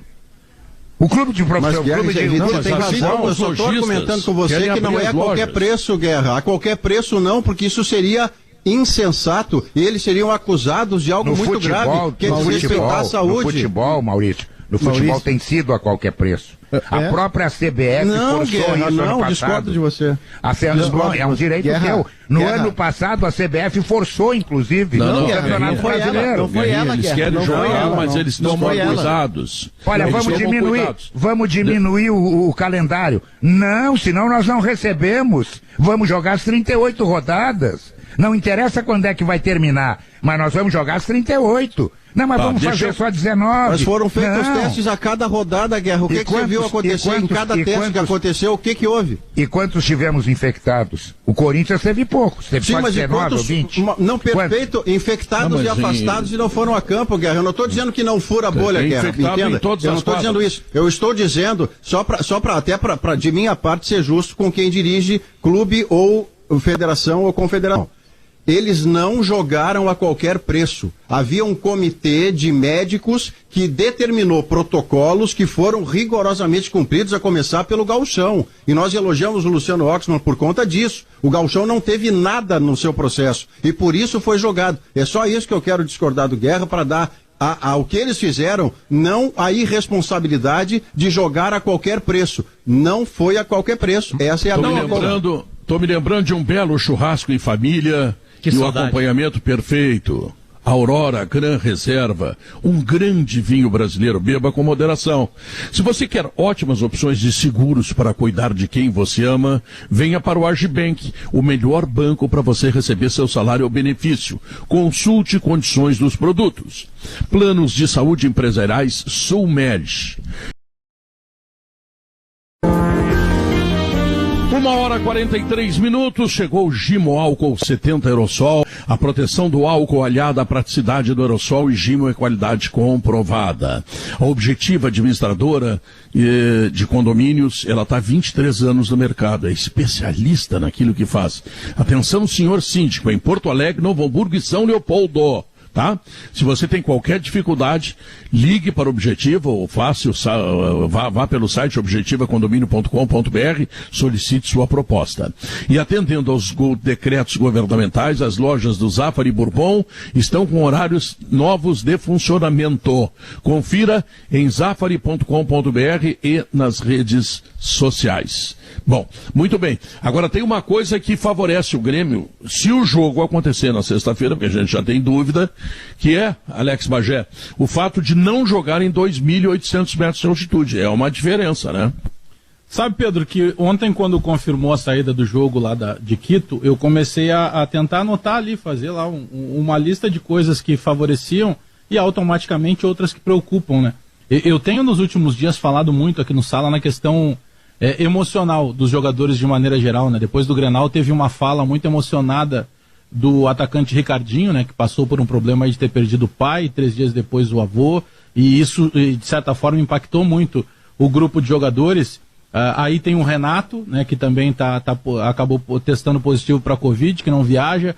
O clube de profissão... Mas tem razão, eu só estou argumentando com você que não é a qualquer preço, Guerra. A qualquer preço não, porque isso seria... insensato, e eles seriam acusados de algo muito grave, que é desrespeitar a saúde. No futebol, Maurício, tem sido a qualquer preço. A própria CBF forçou isso ano passado. Discordo de você. É um direito teu. No ano passado, a CBF forçou, inclusive, no Campeonato Brasileiro. Não foi ela, eles querem jogar, mas eles estão acusados. Olha, vamos diminuir o calendário. Não, senão nós não recebemos. Vamos jogar as 38 rodadas. Não interessa quando é que vai terminar, mas nós vamos jogar as 38. Não, mas vamos fazer só 19. Mas foram feitos testes a cada rodada, Guerra. O que você viu acontecer em cada teste que aconteceu? O que houve? E quantos tivemos infectados? O Corinthians teve poucos. Teve só 19 ou 20. Não, perfeito. Infectados e afastados e não foram a campo, Guerra. Eu não estou dizendo que não fura a bolha, Guerra. Entenda? Eu não estou dizendo isso. Eu estou dizendo, só para de minha parte ser justo com quem dirige clube ou federação ou confederação. Eles não jogaram a qualquer preço. Havia um comitê de médicos que determinou protocolos que foram rigorosamente cumpridos, a começar pelo Gauchão. E nós elogiamos o Luciano Oxman por conta disso. O Gauchão não teve nada no seu processo e por isso foi jogado. É só isso que eu quero discordar do Guerra, para dar ao que eles fizeram, não a irresponsabilidade de jogar a qualquer preço. Não foi a qualquer preço. Essa é a minha opinião. Tô me lembrando de um belo churrasco em família e o acompanhamento perfeito. Aurora Gran Reserva, um grande vinho brasileiro, beba com moderação. Se você quer ótimas opções de seguros para cuidar de quem você ama, venha para o Agibank, o melhor banco para você receber seu salário ou benefício. Consulte condições dos produtos. Planos de saúde empresariais Sulmed. 1h43, chegou o Gimo Álcool 70 Aerosol, a proteção do álcool aliada à praticidade do aerosol, e Gimo é qualidade comprovada. A Objetiva Administradora de Condomínios, ela está há 23 anos no mercado, é especialista naquilo que faz. Atenção, senhor síndico, em Porto Alegre, Novo Hamburgo e São Leopoldo. Tá? Se você tem qualquer dificuldade, ligue para o Objetiva ou vá pelo site objetivacondomínio.com.br, solicite sua proposta. E atendendo aos decretos governamentais, as lojas do Zafari e Bourbon estão com horários novos de funcionamento. Confira em zafari.com.br e nas redes sociais. Bom, muito bem. Agora tem uma coisa que favorece o Grêmio, se o jogo acontecer na sexta-feira, porque a gente já tem dúvida, que é, Alex Bagé, o fato de não jogar em 2.800 metros de altitude. É uma diferença, né? Sabe, Pedro, que ontem, quando confirmou a saída do jogo lá de Quito, eu comecei a tentar anotar ali, fazer lá uma lista de coisas que favoreciam e automaticamente outras que preocupam, né? Eu tenho nos últimos dias falado muito aqui no Sala na questão emocional dos jogadores de maneira geral, né? Depois do Grenal teve uma fala muito emocionada do atacante Ricardinho, né? Que passou por um problema de ter perdido o pai, 3 dias depois o avô, e isso, de certa forma, impactou muito o grupo de jogadores. Aí tem o Renato, né? Que também acabou testando positivo para a Covid, que não viaja.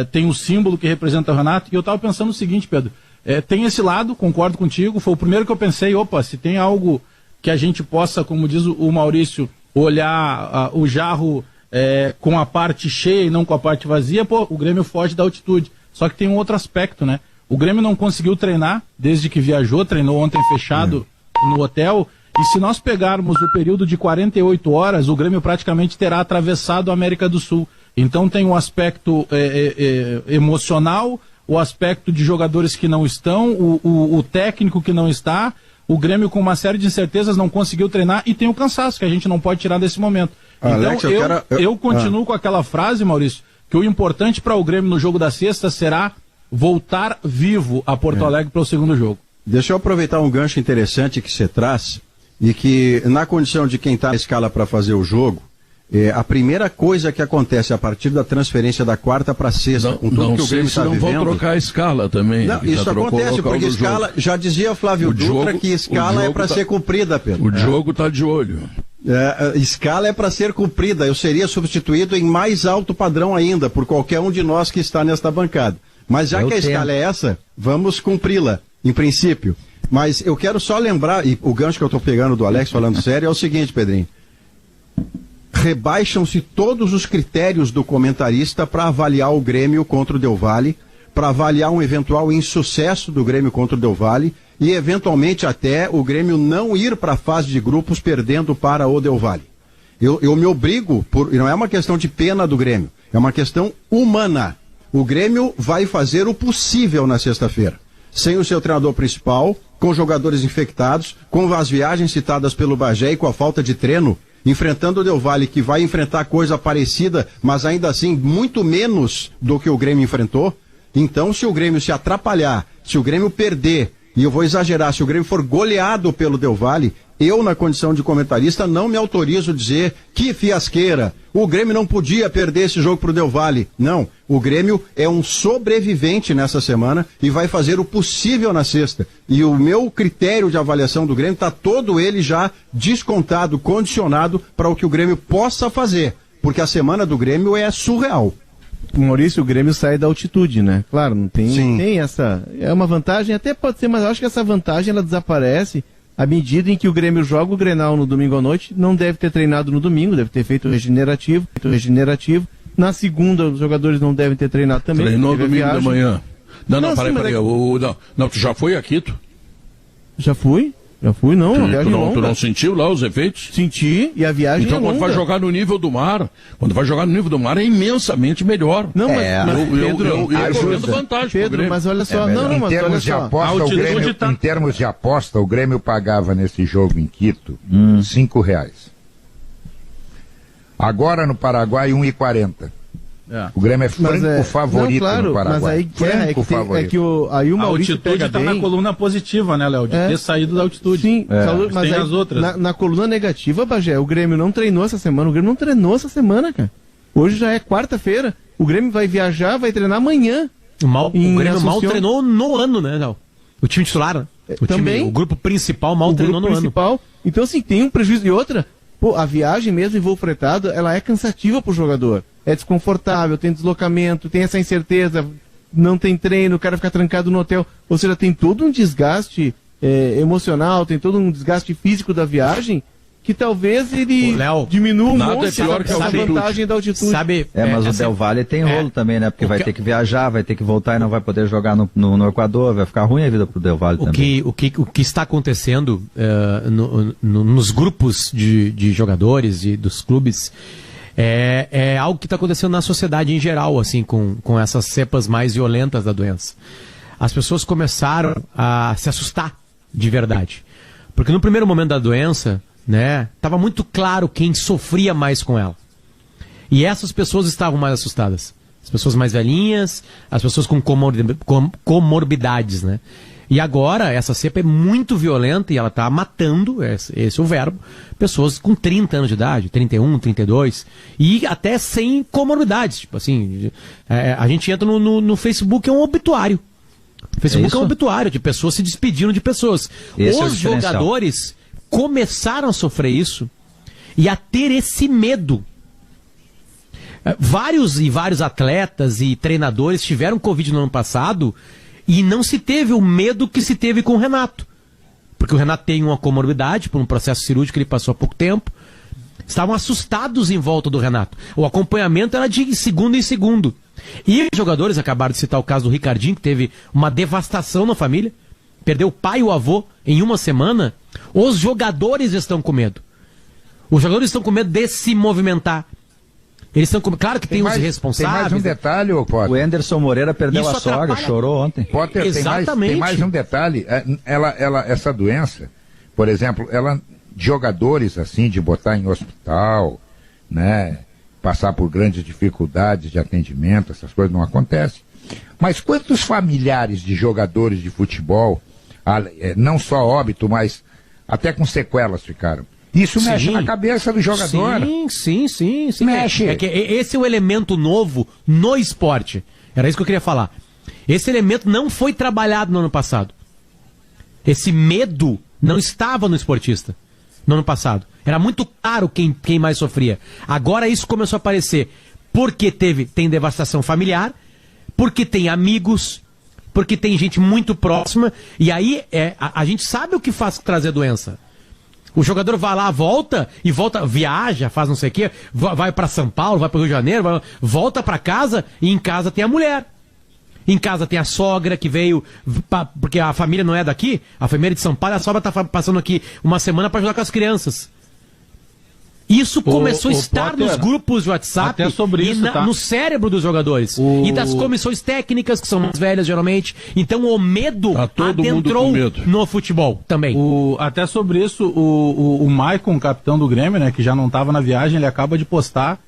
Tem o símbolo que representa o Renato, e eu estava pensando o seguinte, Pedro, tem esse lado, concordo contigo, foi o primeiro que eu pensei, se tem algo que a gente possa, como diz o Maurício, olhar o jarro com a parte cheia e não com a parte vazia, o Grêmio foge da altitude. Só que tem um outro aspecto, né? O Grêmio não conseguiu treinar desde que viajou, treinou ontem fechado no hotel, e se nós pegarmos o período de 48 horas, o Grêmio praticamente terá atravessado a América do Sul. Então tem um aspecto emocional, o aspecto de jogadores que não estão, o técnico que não está. O Grêmio, com uma série de incertezas, não conseguiu treinar, e tem o cansaço, que a gente não pode tirar desse momento. Alex, então, eu continuo com aquela frase, Maurício, que o importante para o Grêmio no jogo da sexta será voltar vivo a Porto Alegre para o segundo jogo. Deixa eu aproveitar um gancho interessante que você traz, e que, na condição de quem está na escala para fazer o jogo, a primeira coisa que acontece a partir da transferência da quarta para sexta, com tudo que o Grêmio está vivendo... Não vão trocar a escala também. Não, isso acontece, porque escala, já dizia Flávio Dutra que escala é para ser cumprida, Pedro. O jogo está de olho. Escala é para ser cumprida. Eu seria substituído em mais alto padrão ainda, por qualquer um de nós que está nesta bancada. Mas já que a escala é essa, vamos cumpri-la, em princípio. Mas eu quero só lembrar, e o gancho que eu estou pegando do Alex, falando sério, é o seguinte, Pedrinho. Rebaixam-se todos os critérios do comentarista para avaliar o Grêmio contra o Del Valle, para avaliar um eventual insucesso do Grêmio contra o Del Valle e, eventualmente, até o Grêmio não ir para a fase de grupos perdendo para o Del Valle. Eu me obrigo, e não é uma questão de pena do Grêmio, é uma questão humana. O Grêmio vai fazer o possível na sexta-feira, sem o seu treinador principal, com jogadores infectados, com as viagens citadas pelo Bagé e com a falta de treino, enfrentando o Del Valle, que vai enfrentar coisa parecida, mas ainda assim muito menos do que o Grêmio enfrentou. Então, se o Grêmio se atrapalhar, se o Grêmio perder, e eu vou exagerar, se o Grêmio for goleado pelo Del Valle, eu, na condição de comentarista, não me autorizo a dizer que fiasqueira. O Grêmio não podia perder esse jogo pro Del Valle. Não, o Grêmio é um sobrevivente nessa semana e vai fazer o possível na sexta. E o meu critério de avaliação do Grêmio está todo ele já descontado, condicionado para o que o Grêmio possa fazer. Porque a semana do Grêmio é surreal. Maurício, o Grêmio sai da altitude, né? Claro, não tem essa... É uma vantagem, até pode ser, mas eu acho que essa vantagem ela desaparece à medida em que o Grêmio joga o Grenal no domingo à noite, não deve ter treinado no domingo, deve ter feito regenerativo. Na segunda, os jogadores não devem ter treinado também. Treinou domingo da manhã. Não, peraí. Não, tu já foi a Quito? Já fui, não. Tu não sentiu lá os efeitos? Senti, e a viagem então, quando vai jogar no nível do mar, é imensamente melhor. Não, mas Pedro, eu recomendo vantagem. Pedro, mas olha só, em termos de aposta, o Grêmio pagava nesse jogo em Quito R$5. Agora no Paraguai, R$1,40. O Grêmio é franco favorito no Paraguai. Mas aí aí o Maurício a altitude está na coluna positiva, né, Léo? De ter saído da altitude. Sim, mas tem as outras. Na coluna negativa, Bagé, o Grêmio não treinou essa semana. Cara. Hoje já é quarta-feira. O Grêmio vai viajar, vai treinar amanhã. O Grêmio mal treinou no ano, né, Léo? O time titular, né? O grupo principal mal treinou no ano. Então, assim, tem um prejuízo. E outra, a viagem mesmo em voo fretado, ela é cansativa pro jogador. É desconfortável, tem deslocamento, tem essa incerteza, não tem treino, o cara fica trancado no hotel. Ou seja, tem todo um desgaste emocional, tem todo um desgaste físico da viagem, que talvez ele diminua um monte essa vantagem da altitude. Mas o Del Valle tem rolo também, né? Porque vai ter que viajar, vai ter que voltar e não vai poder jogar no Equador, vai ficar ruim a vida pro Del Valle também. O que está acontecendo nos grupos de jogadores e dos clubes é algo que está acontecendo na sociedade em geral, assim, com essas cepas mais violentas da doença. As pessoas começaram a se assustar de verdade. Porque no primeiro momento da doença, né, estava muito claro quem sofria mais com ela. E essas pessoas estavam mais assustadas. As pessoas mais velhinhas, as pessoas com comorbidades, né? E agora, essa cepa é muito violenta e ela está matando, esse é o verbo, pessoas com 30 anos de idade, 31, 32, e até sem comorbidades. Tipo assim, a gente entra no Facebook, é um obituário. O Facebook é um obituário de pessoas se despedindo de pessoas. Os jogadores começaram a sofrer isso e a ter esse medo. Vários atletas e treinadores tiveram Covid no ano passado e não se teve o medo que se teve com o Renato. Porque o Renato tem uma comorbidade por um processo cirúrgico que ele passou há pouco tempo. Estavam assustados em volta do Renato. O acompanhamento era de segundo em segundo. E os jogadores, acabaram de citar o caso do Ricardinho, que teve uma devastação na família. Perdeu o pai e o avô em uma semana. Os jogadores estão com medo. Os jogadores estão com medo de se movimentar. Eles estão com... Claro que tem os responsáveis. Tem mais um detalhe, Potter. O Anderson Moreira perdeu a sogra, chorou ontem. Potter, exatamente. Tem mais um detalhe. Essa doença, por exemplo, jogadores assim, de botar em hospital, né, passar por grandes dificuldades de atendimento, essas coisas não acontecem. Mas quantos familiares de jogadores de futebol, não só óbito, mas até com sequelas ficaram? Isso mexe na cabeça do jogador. Sim. Mexe. Esse é o elemento novo no esporte. Era isso que eu queria falar. Esse elemento não foi trabalhado no ano passado. Esse medo não estava no esportista no ano passado. Era muito claro quem mais sofria. Agora isso começou a aparecer porque tem devastação familiar, porque tem amigos, porque tem gente muito próxima, e aí a gente sabe o que faz trazer doença. O jogador vai lá, volta, viaja, faz não sei o quê, vai para São Paulo, vai para o Rio de Janeiro, volta para casa, e em casa tem a mulher. Em casa tem a sogra que veio, porque a família não é daqui, a família é de São Paulo, a sogra está passando aqui uma semana para ajudar com as crianças. Isso começou a estar Potter, nos grupos de WhatsApp no cérebro dos jogadores. E das comissões técnicas, que são mais velhas geralmente. Então o medo adentrou no futebol também. Até sobre isso, o Maicon, capitão do Grêmio, né, que já não estava na viagem, ele acaba de postar.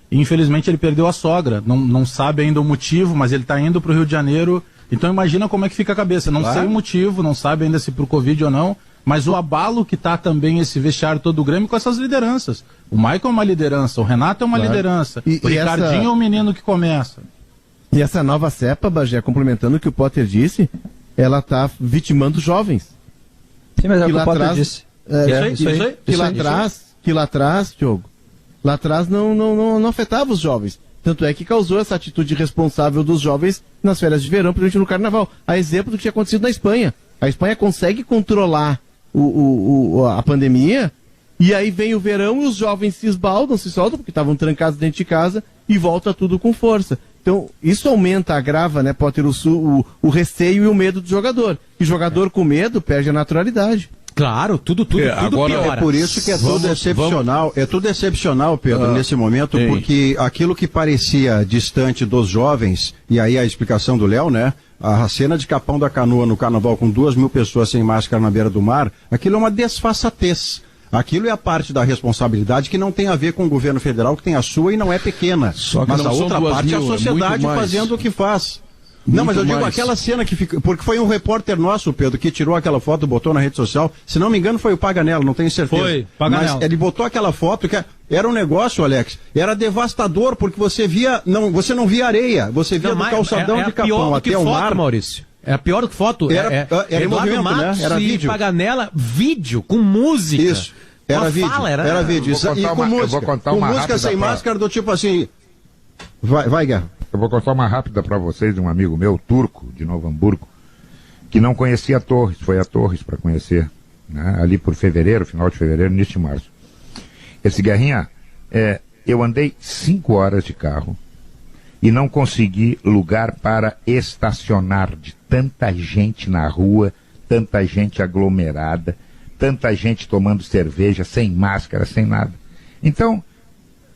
E infelizmente ele perdeu a sogra. Não sabe ainda o motivo, mas ele está indo para o Rio de Janeiro. Então imagina como é que fica a cabeça. Não sei o motivo, não sabe ainda se pro Covid ou não. Mas o abalo que está também esse vestiário todo do Grêmio com essas lideranças. O Maicon é uma liderança, o Renato é uma liderança, o Ricardinho é o menino que começa. E essa nova cepa, Bagé, complementando o que o Potter disse, ela está vitimando jovens. Sim, mas é o que o Potter disse. Que lá atrás, Diogo, lá atrás não afetava os jovens. Tanto é que causou essa atitude irresponsável dos jovens nas férias de verão, principalmente no carnaval. A exemplo do que tinha acontecido na Espanha. A Espanha consegue controlar a pandemia, e aí vem o verão e os jovens se esbaldam, se soltam, porque estavam trancados dentro de casa, e volta tudo com força. Então, isso agrava, né, Potter, o receio e o medo do jogador. E jogador com medo perde a naturalidade. Claro, tudo agora piora. É por isso que tudo excepcional. É tudo excepcional, Pedro, nesse momento, porque aquilo que parecia distante dos jovens, e aí a explicação do Léo, né? A cena de Capão da Canoa no carnaval com 2.000 pessoas sem máscara na beira do mar, aquilo é uma desfaçatez. Aquilo é a parte da responsabilidade que não tem a ver com o governo federal, que tem a sua e não é pequena. Mas a outra parte é a sociedade fazendo o que faz. Não, mas eu digo aquela cena que fica. Porque foi um repórter nosso, Pedro, que tirou aquela foto, botou na rede social. Se não me engano, foi o Paganello, não tenho certeza. Foi, Paganello. Mas ele botou aquela foto que era um negócio, Alex. Era devastador, porque você não via areia. Você via do calçadão de Capão até o mar. Maurício. Era pior do que foto. Era em movimento, Matos, né? Era vídeo. Paganella, vídeo com música. Isso. Era vídeo. Era vídeo. E com música. Com música sem máscara, do tipo assim. Vai, Guerra. Eu vou contar uma rápida para vocês de um amigo meu, turco, de Novo Hamburgo, que não conhecia Torres, foi a Torres para conhecer, né? Ali por fevereiro, final de fevereiro, início de março. Esse Guerrinha, eu andei 5 horas de carro e não consegui lugar para estacionar de tanta gente na rua, tanta gente aglomerada, tanta gente tomando cerveja, sem máscara, sem nada. Então,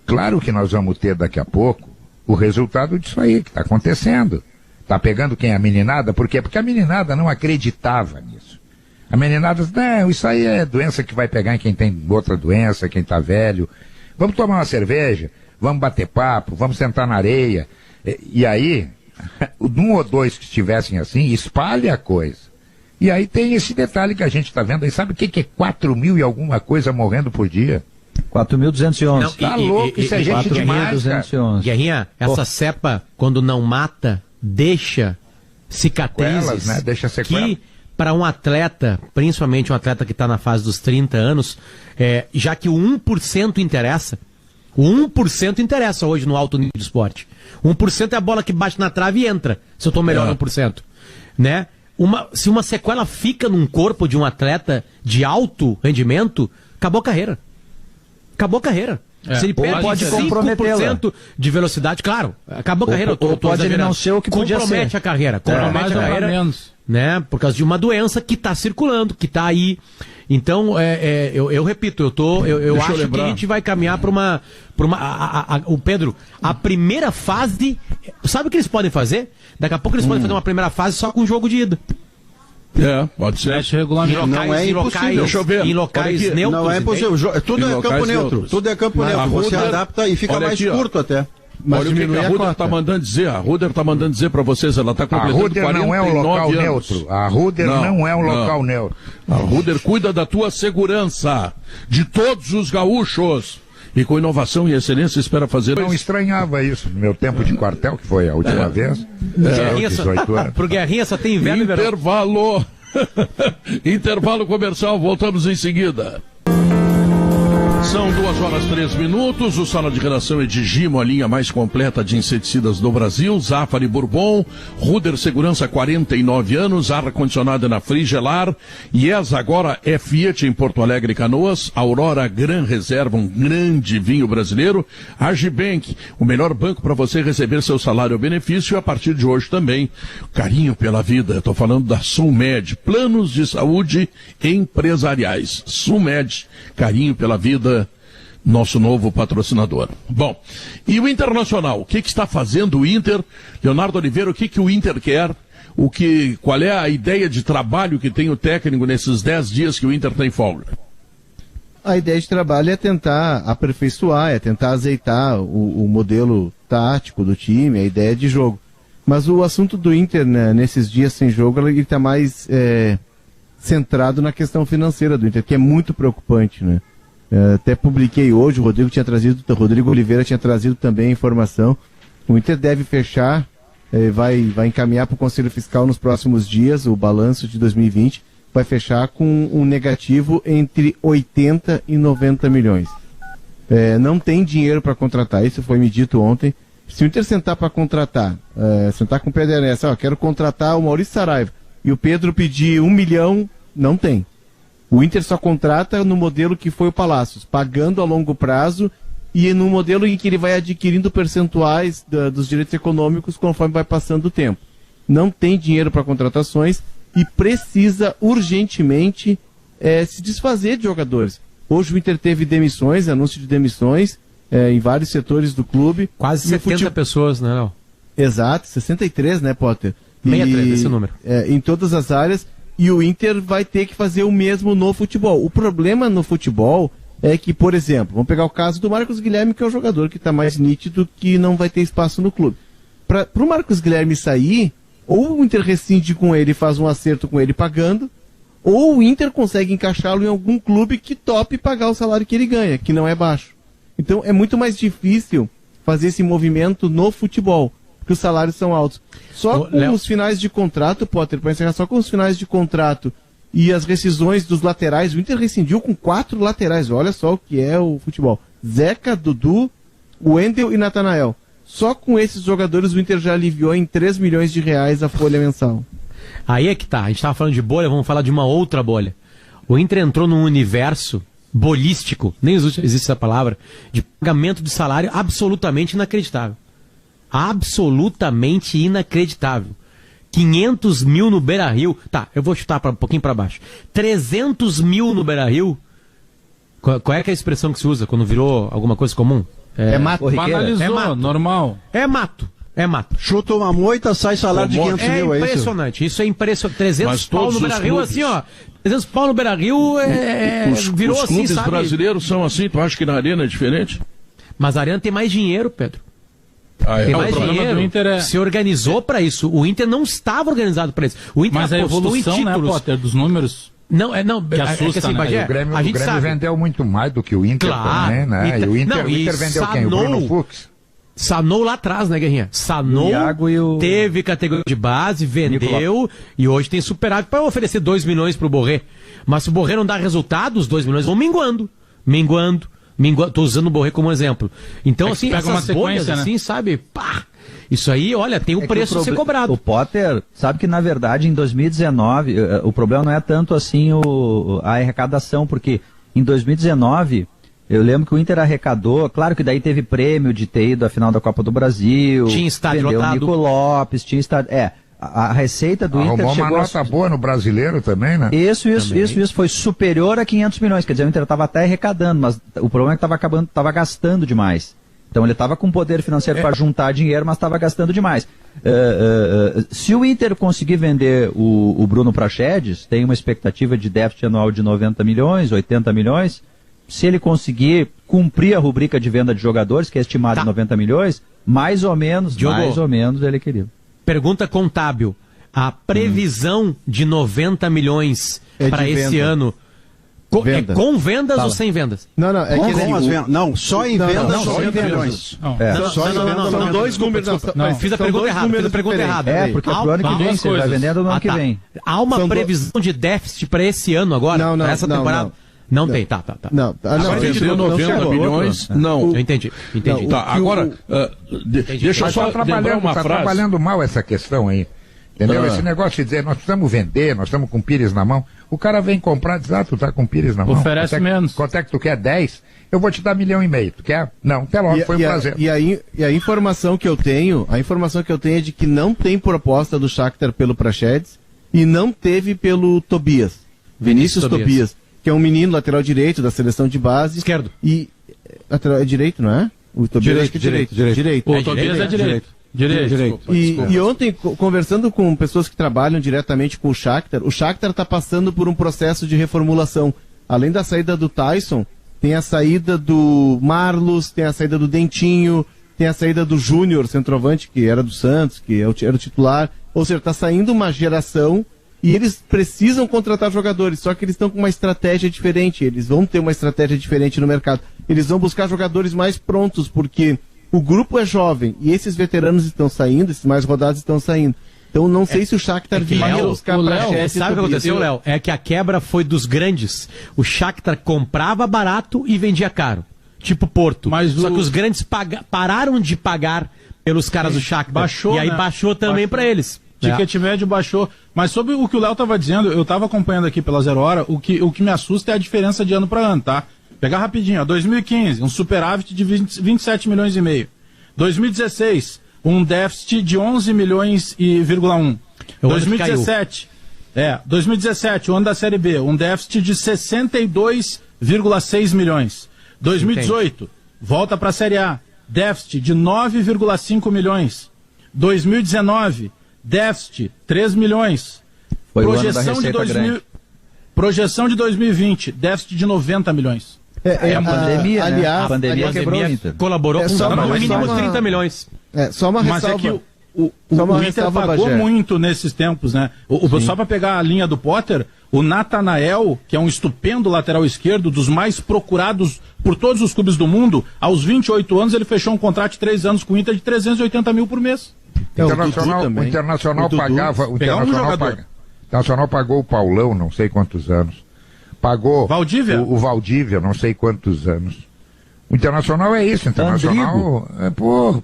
claro que nós vamos ter daqui a pouco o resultado disso aí que está acontecendo. Está pegando quem? A meninada? Por quê? Porque a meninada não acreditava nisso. A meninada, não, isso aí é doença que vai pegar em quem tem outra doença, quem está velho. Vamos tomar uma cerveja, vamos bater papo, vamos sentar na areia. E aí, um ou dois que estivessem assim, espalha a coisa. E aí tem esse detalhe que a gente está vendo aí. Sabe o que é 4.000 e alguma coisa morrendo por dia? 4.211. Tá louco, isso é gente demais, cara. Guerrinha, essa cepa, quando não mata, deixa cicatrizes. Sequelas, né? Deixa sequelas. Que, para um atleta, principalmente um atleta que está na fase dos 30 anos, já que o 1% interessa, o 1% interessa hoje no alto nível do esporte. 1% é a bola que bate na trave e entra, se eu estou melhor no 1%. Né? Se uma sequela fica num corpo de um atleta de alto rendimento, acabou a carreira. Acabou a carreira. Se ele perde 5% de velocidade, claro, acabou a carreira. Ou pode ele não ser o que podia ser. Compromete a carreira. Compromete a carreira, né? Por causa de uma doença que está circulando, que está aí. Então, eu repito, eu acho que a gente vai caminhar para uma o Pedro, a primeira fase, sabe o que eles podem fazer? Daqui a pouco eles podem fazer uma primeira fase só com jogo de ida. Pode ser. Não é impossível. Deixa eu ver. Em locais neutros. Não é impossível. Tudo é campo neutro. Tudo é campo neutro. Você adapta e fica mais curto até. Mas olha o que a Ruder está mandando dizer. A Ruder está mandando dizer para vocês. Ela está completando 49 anos. A Ruder não é um local neutro. A Ruder não é um local neutro. A Ruder cuida da tua segurança, de todos os gaúchos. E com inovação e excelência espera fazer... Eu não estranhava isso no meu tempo de quartel, que foi a última vez. Pro Guerrinha só tem inverno e verão. Intervalo. Intervalo comercial, voltamos em seguida. São 2h03. O Sala de Redação é de Gimo, a linha mais completa de inseticidas do Brasil. Zafari Bourbon, Ruder Segurança, 49 anos, ar-condicionado na Frigelar. Yes, agora é Fiat em Porto Alegre, Canoas. Aurora Gran Reserva, um grande vinho brasileiro. Agibank, o melhor banco para você receber seu salário ou benefício. E a partir de hoje também, carinho pela vida. Estou falando da Sulmed, planos de saúde empresariais. Sulmed, carinho pela vida. Nosso novo patrocinador. Bom, e o Internacional? O que está fazendo o Inter? Leonardo Oliveira, o que o Inter quer? Qual é a ideia de trabalho que tem o técnico nesses 10 dias que o Inter tem folga? A ideia de trabalho é tentar aperfeiçoar, é tentar azeitar o modelo tático do time, a ideia de jogo. Mas o assunto do Inter, né, nesses dias sem jogo, ele está mais centrado na questão financeira do Inter, que é muito preocupante, né? Até publiquei hoje, o Rodrigo Oliveira tinha trazido também a informação. O Inter deve fechar, vai encaminhar para o Conselho Fiscal nos próximos dias o balanço de 2020, vai fechar com um negativo entre 80 e 90 milhões. Não tem dinheiro para contratar, isso foi me dito ontem. Se o Inter sentar para contratar, sentar com o Pedro Ernesto, quero contratar o Maurício Saraiva, e o Pedro pedir 1 milhão, não tem. O Inter só contrata no modelo que foi o Palácios, pagando a longo prazo e no modelo em que ele vai adquirindo percentuais dos direitos econômicos conforme vai passando o tempo. Não tem dinheiro para contratações e precisa urgentemente se desfazer de jogadores. Hoje o Inter teve demissões, anúncio de demissões em vários setores do clube. Quase 70 pessoas, né, Léo? Exato, 63, né, Potter? 63, esse número. Em todas as áreas. E o Inter vai ter que fazer o mesmo no futebol. O problema no futebol é que, por exemplo, vamos pegar o caso do Marcos Guilherme, que é o jogador que está mais nítido, que não vai ter espaço no clube. Para o Marcos Guilherme sair, ou o Inter rescinde com ele e faz um acerto com ele pagando, ou o Inter consegue encaixá-lo em algum clube que tope pagar o salário que ele ganha, que não é baixo. Então é muito mais difícil fazer esse movimento no futebol, porque os salários são altos. Só com os finais de contrato, Potter, para encerrar, só com os finais de contrato e as rescisões dos laterais, o Inter rescindiu com 4 laterais, olha só o que é o futebol. Zeca, Dudu, Wendel e Natanael. Só com esses jogadores o Inter já aliviou em 3 milhões de reais a folha mensal. Aí é que tá, a gente tava falando de bolha, vamos falar de uma outra bolha. O Inter entrou num universo bolístico, nem existe essa palavra, de pagamento de salário absolutamente inacreditável. Absolutamente inacreditável. 500 mil no Beira-Rio. Tá, eu vou chutar um pouquinho para baixo. 300 mil no Beira-Rio. Qual é que é a expressão que se usa quando virou alguma coisa comum? É mato. Banalizou, é mato. Normal. É mato. É mato. Chuta uma moita, sai salário de 500 mil, é isso? É impressionante. Isso é impressionante. 300 pau no Beira-Rio, assim, ó. 300 pau no Beira-Rio virou os assim, clubes sabe? brasileiros são assim, tu acha que na Arena é diferente? Mas a Arena tem mais dinheiro, Pedro. Tem mais dinheiro. Do Inter se organizou para isso. O Inter não estava organizado para isso. O Inter mas a evolução, né, Potter, dos números... Não, que assusta, assim, né? Bagé, O Grêmio sabe. vendeu muito mais do que o Inter também, né? E o Inter vendeu quem? O Bruno Fux? Sanou lá atrás, né, Guerrinha? Sanou, teve categoria de base, vendeu e hoje tem superávit para oferecer 2 milhões pro Borré. Mas se o Borré não dá resultado, os 2 milhões vão minguando. Tô usando o Borré como exemplo. Então, assim, pega essas uma bolhas, né? assim, sabe? Pá! Isso aí, olha, tem o preço a ser cobrado. O Potter, sabe que na verdade em 2019, o problema não é tanto assim a arrecadação, porque em 2019, eu lembro que o Inter arrecadou, claro que daí teve prêmio de ter ido à final da Copa do Brasil, tinha estádio vendeu lotado. o Nico Lopes, tinha estádio... A receita do Inter chegou... uma nota boa no Brasileiro também, né? Isso. Foi superior a 500 milhões. Quer dizer, o Inter estava até arrecadando, mas o problema é que estava gastando demais. Então ele estava com poder financeiro para juntar dinheiro, mas estava gastando demais. Se o Inter conseguir vender o Bruno Praxedes, tem uma expectativa de déficit anual de 90 milhões, 80 milhões. Se ele conseguir cumprir a rubrica de venda de jogadores, que é estimada em 90 milhões, mais ou menos ele queria. Pergunta contábil. A previsão de 90 milhões para esse ano é com vendas ou sem vendas? Não, é que com as vendas. Não, só em vendas, só em milhões. São dois números. Fiz a pergunta errada. Porque pro ano que vem, você vai vendendo no ano que vem. Há uma previsão de déficit para esse ano agora? Para essa temporada? Não tem, tá. Não, vendeu 90 milhões, não. Eu entendi. Tá, agora, deixa eu só lembrar uma frase. Tá trabalhando mal essa questão aí. Entendeu? Esse negócio de dizer, nós precisamos vender, nós estamos com o Pires na mão. O cara vem comprar, diz, tu tá com o Pires na mão. Oferece menos. Quanto é que tu quer? 10? Eu vou te dar 1,5 milhão. Tu quer? Não, até logo, foi um prazer. E a informação que eu tenho é de que não tem proposta do Shakhtar pelo Praxedes e não teve pelo Tobias. Vinícius Tobias, que é um menino lateral direito da seleção de base. Esquerdo. E lateral é direito, não é? O Tobias direito. O Tobias é direito. Direito. E ontem, conversando com pessoas que trabalham diretamente com o Shakhtar está passando por um processo de reformulação. Além da saída do Tyson, tem a saída do Marlos, tem a saída do Dentinho, tem a saída do Júnior, centroavante, que era do Santos, que era o titular. Ou seja, está saindo uma geração e eles precisam contratar jogadores, só que eles estão com uma estratégia diferente, eles vão ter uma estratégia diferente no mercado. Eles vão buscar jogadores mais prontos, porque o grupo é jovem e esses veteranos estão saindo, esses mais rodados estão saindo. Então não sei se o Shakhtar vai buscar Praxedes. Sabe o que aconteceu, Léo? É que a quebra foi dos grandes. O Shakhtar comprava barato e vendia caro. Tipo Porto. Só que os grandes pararam de pagar pelos caras do Shakhtar. Baixou, e aí baixou também para eles. Ticket médio baixou. Mas sobre o que o Léo estava dizendo, eu estava acompanhando aqui pela 0 Hora, o que me assusta é a diferença de ano para ano, tá? Pegar rapidinho, ó, 2015, um superávit de 27 milhões e meio. 2016, um déficit de 11 milhões e 1. 2017, o ano da Série B, um déficit de 62,6 milhões. 2018, volta para a Série A, déficit de 9,5 milhões. 2019, déficit 3 milhões. Foi projeção de 2020, déficit de 90 milhões. A pandemia, aliás, a pandemia quebrou o Inter. Colaborou com no mínimo 30 milhões. Só uma ressalva. Mas é que o Inter pagou muito nesses tempos, né? Só para pegar a linha do Potter, o Natanael, que é um estupendo lateral esquerdo, dos mais procurados por todos os clubes do mundo, aos 28 anos ele fechou um contrato de 3 anos com o Inter de 380 mil por mês. O Internacional pagava. O Internacional pagou o Paulão, não sei quantos anos. Pagou Valdívia? O Valdívia, não sei quantos anos. O Internacional é isso, o Internacional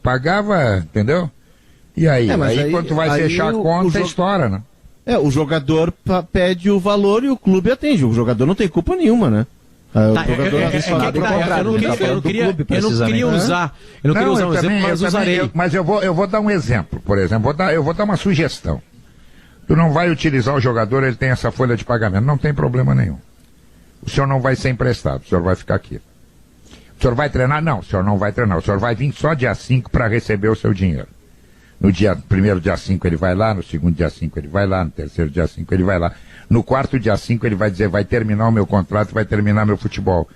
pagava, entendeu? E aí, quando tu vai fechar a conta, estoura, né? O jogador pede o valor e o clube atende. O jogador não tem culpa nenhuma, né? Eu não queria usar um exemplo, mas usarei. Mas eu vou dar um exemplo, por exemplo. Eu vou dar uma sugestão. Tu não vai utilizar o jogador, ele tem essa folha de pagamento. Não tem problema nenhum. O senhor não vai ser emprestado, o senhor vai ficar aqui. O senhor vai treinar? Não, o senhor não vai treinar. O senhor vai vir só dia 5 para receber o seu dinheiro. No primeiro dia 5 ele vai lá, no segundo dia 5 ele vai lá, no terceiro dia 5 ele vai lá. No quarto dia 5 ele vai dizer, vai terminar o meu contrato, vai terminar meu futebol.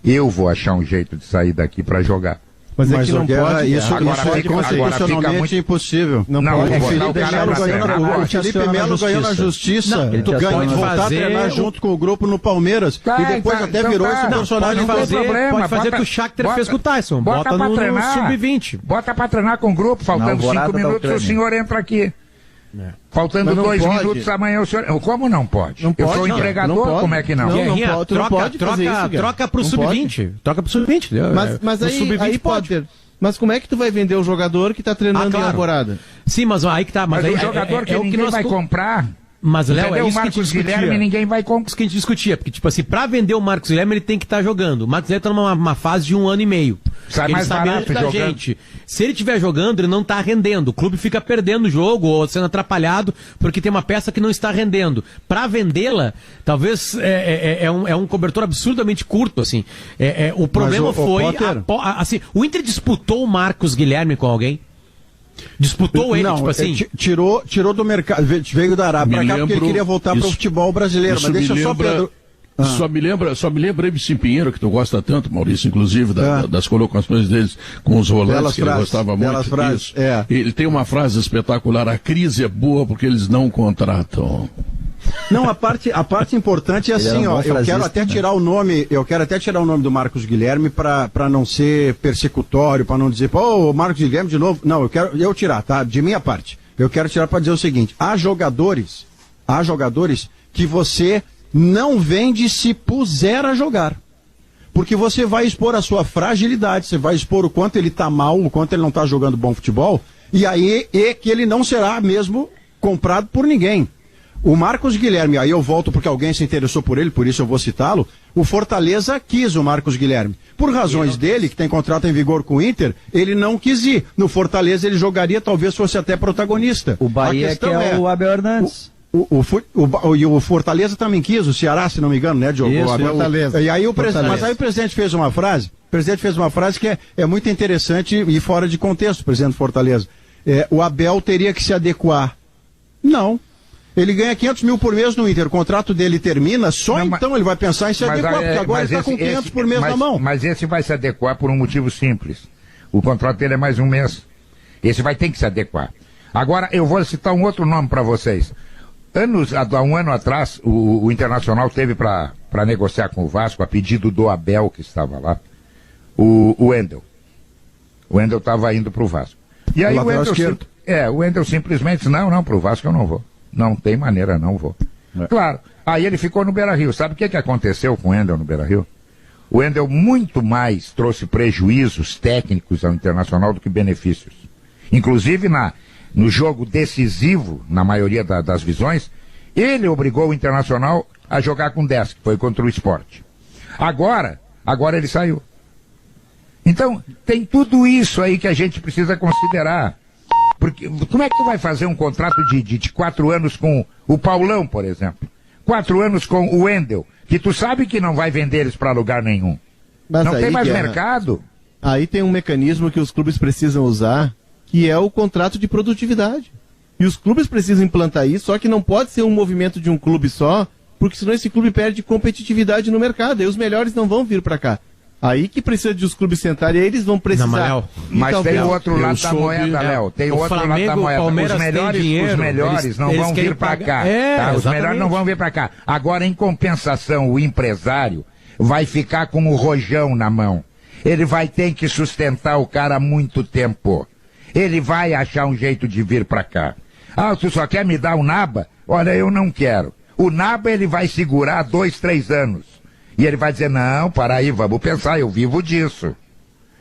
Eu vou achar um jeito de sair daqui para jogar. Mas é que não pode. Isso é constitucionalmente impossível. Não pode. O Felipe Melo ganhou na justiça. Tu pode voltar a treinar junto com o grupo no Palmeiras. E depois até virou esse personagem. Pode fazer o que o Shakhtar fez com o Tyson. Bota no sub-20. Bota pra treinar com o grupo, faltando 5 minutos, o senhor entra aqui. Faltando 2 minutos, amanhã o senhor... Como não pode? Eu sou empregador, como é que não? Troca pro sub-20. Troca pro sub-20. Mas aí pode. Mas como é que tu vai vender o jogador que tá treinando em Alvorada? Sim, mas aí que tá. Mas o jogador que ninguém vai comprar... Mas, Léo, é isso o Marcos Guilherme, ninguém vai comprar. Isso que a gente discutia, porque, tipo assim, pra vender o Marcos Guilherme, ele tem que estar jogando. O Marcos Guilherme tá numa fase de 1 ano e meio. Sai mais barato da gente. Se ele estiver jogando, ele não tá rendendo. O clube fica perdendo o jogo, ou sendo atrapalhado, porque tem uma peça que não está rendendo. Pra vendê-la, talvez é um cobertor absurdamente curto, assim. O problema assim, o Inter disputou o Marcos Guilherme com alguém? Disputou ele, não, tipo assim? Tirou do mercado, veio da Arábia pra cá porque ele queria voltar para o futebol brasileiro. Mas deixa só, Pedro... Só me lembra MC Pinheiro, que tu gosta tanto, Maurício, inclusive, das colocações deles com os volantes, que ele gostava muito disso. Ele tem uma frase espetacular: a crise é boa porque eles não contratam. Não, a parte importante é assim, ó, eu quero até tirar o nome do Marcos Guilherme para não ser persecutório, para não dizer, o Marcos Guilherme de novo. Não, eu tirar, tá? De minha parte. Eu quero tirar para dizer o seguinte: há jogadores que você não vende se puser a jogar. Porque você vai expor a sua fragilidade, você vai expor o quanto ele tá mal, o quanto ele não tá jogando bom futebol, e aí que ele não será mesmo comprado por ninguém. O Marcos Guilherme, aí eu volto porque alguém se interessou por ele, por isso eu vou citá-lo. O Fortaleza quis o Marcos Guilherme. Por razões dele, que tem contrato em vigor com o Inter, ele não quis ir. No Fortaleza ele jogaria, talvez fosse até protagonista. O Bahia que é o Abel Hernandes. O Fortaleza também quis, o Ceará, se não me engano, né, Diogo? Isso, Fortaleza. E aí mas aí o presidente fez uma frase, que é muito interessante e fora de contexto, o presidente do Fortaleza. O Abel teria que se adequar. Não. Ele ganha 500 mil por mês no Inter, o contrato dele termina, então ele vai pensar em se adequar, porque agora ele está com 500 por mês na mão. Mas esse vai se adequar por um motivo simples. O contrato dele é mais um mês. Esse vai ter que se adequar. Agora, eu vou citar um outro nome para vocês. Há um ano atrás, o Internacional teve para negociar com o Vasco, a pedido do Abel, que estava lá, o Wendel. O Wendel estava indo para o Vasco. E aí o Wendel simplesmente disse, não, para o Vasco eu não vou. Não tem maneira, não vou. Claro, aí ele ficou no Beira-Rio. Sabe o que aconteceu com o Wendel no Beira-Rio? O Wendel muito mais trouxe prejuízos técnicos ao Internacional do que benefícios. Inclusive no jogo decisivo, na maioria das visões, ele obrigou o Internacional a jogar com 10, que foi contra o Sport. Agora ele saiu. Então, tem tudo isso aí que a gente precisa considerar. Porque como é que tu vai fazer um contrato de 4 anos com o Paulão, por exemplo? 4 anos com o Wendel, que tu sabe que não vai vender eles para lugar nenhum. Mas não tem mais Guerra, mercado. Aí tem um mecanismo que os clubes precisam usar, que é o contrato de produtividade. E os clubes precisam implantar isso, só que não pode ser um movimento de um clube só, porque senão esse clube perde competitividade no mercado, e os melhores não vão vir para cá. Aí que precisa de os clubes sentarem, aí eles vão precisar. Mas tem o outro lado da moeda, Léo. Tem o outro lado da moeda. Os melhores não vão vir para cá. Os melhores não vão vir para cá. Agora, em compensação, o empresário vai ficar com o rojão na mão. Ele vai ter que sustentar o cara há muito tempo. Ele vai achar um jeito de vir para cá. Ah, tu só quer me dar o Naba? Olha, eu não quero. O Naba ele vai segurar 2, 3 anos. E ele vai dizer, não, para aí, vamos pensar, eu vivo disso.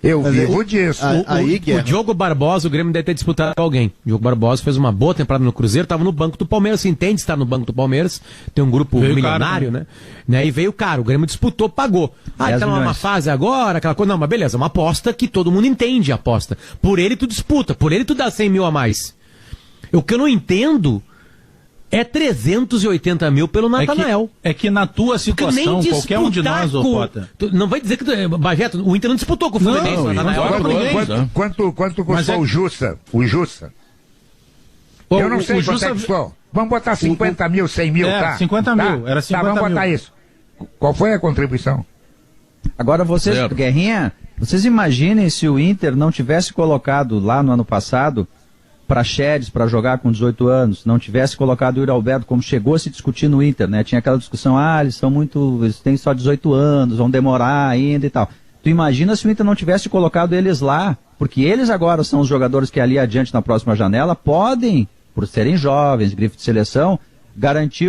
O Diogo Barbosa, o Grêmio deve ter disputado com alguém. O Diogo Barbosa fez uma boa temporada no Cruzeiro, estava no banco do Palmeiras, se entende estar no banco do Palmeiras, tem um grupo milionário, né? E veio caro, o Grêmio disputou, pagou. Ah, então é uma fase agora, aquela coisa, não, mas beleza, uma aposta que todo mundo entende a aposta. Por ele tu disputa, por ele tu dá 100 mil a mais. O que eu não entendo é 380 mil pelo Natanael. É que na tua situação, qualquer um de nós, ô Pota. Não vai dizer que, Bajeto, o Inter não disputou com o Fluminense. Quanto custou o Jussa? O Jussa? Eu não sei quanto é que custou. Vamos botar 50 mil, 100 mil, tá? 50 mil, era 50 mil. Vamos botar isso. Qual foi a contribuição? Agora vocês, Guerrinha, vocês imaginem se o Inter não tivesse colocado lá no ano passado Praxedes para jogar com 18 anos, não tivesse colocado o Yuri Alberto, como chegou a se discutir no Inter, né? Tinha aquela discussão, eles têm só 18 anos, vão demorar ainda e tal. Tu imagina se o Inter não tivesse colocado eles lá, porque eles agora são os jogadores que ali adiante na próxima janela podem, por serem jovens, grife de seleção, garantir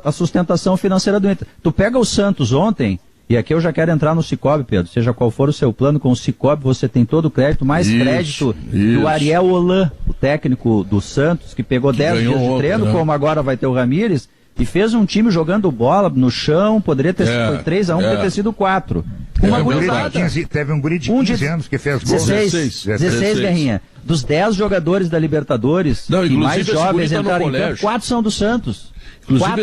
a sustentação financeira do Inter. Tu pega o Santos ontem, e aqui eu já quero entrar no Cicobi, Pedro, seja qual for o seu plano com o Cicobi, você tem todo o crédito, mais crédito do Ariel Holan, o técnico do Santos, que pegou 10 dias de treino, como agora vai ter o Ramírez, e fez um time jogando bola no chão, poderia ter sido 3-1, poderia ter sido 4. Teve um guri de 15 anos que fez gol. 16, Guerrinha. Dos 10 jogadores da Libertadores, que mais jovens entraram em campo, 4 são do Santos. Inclusive,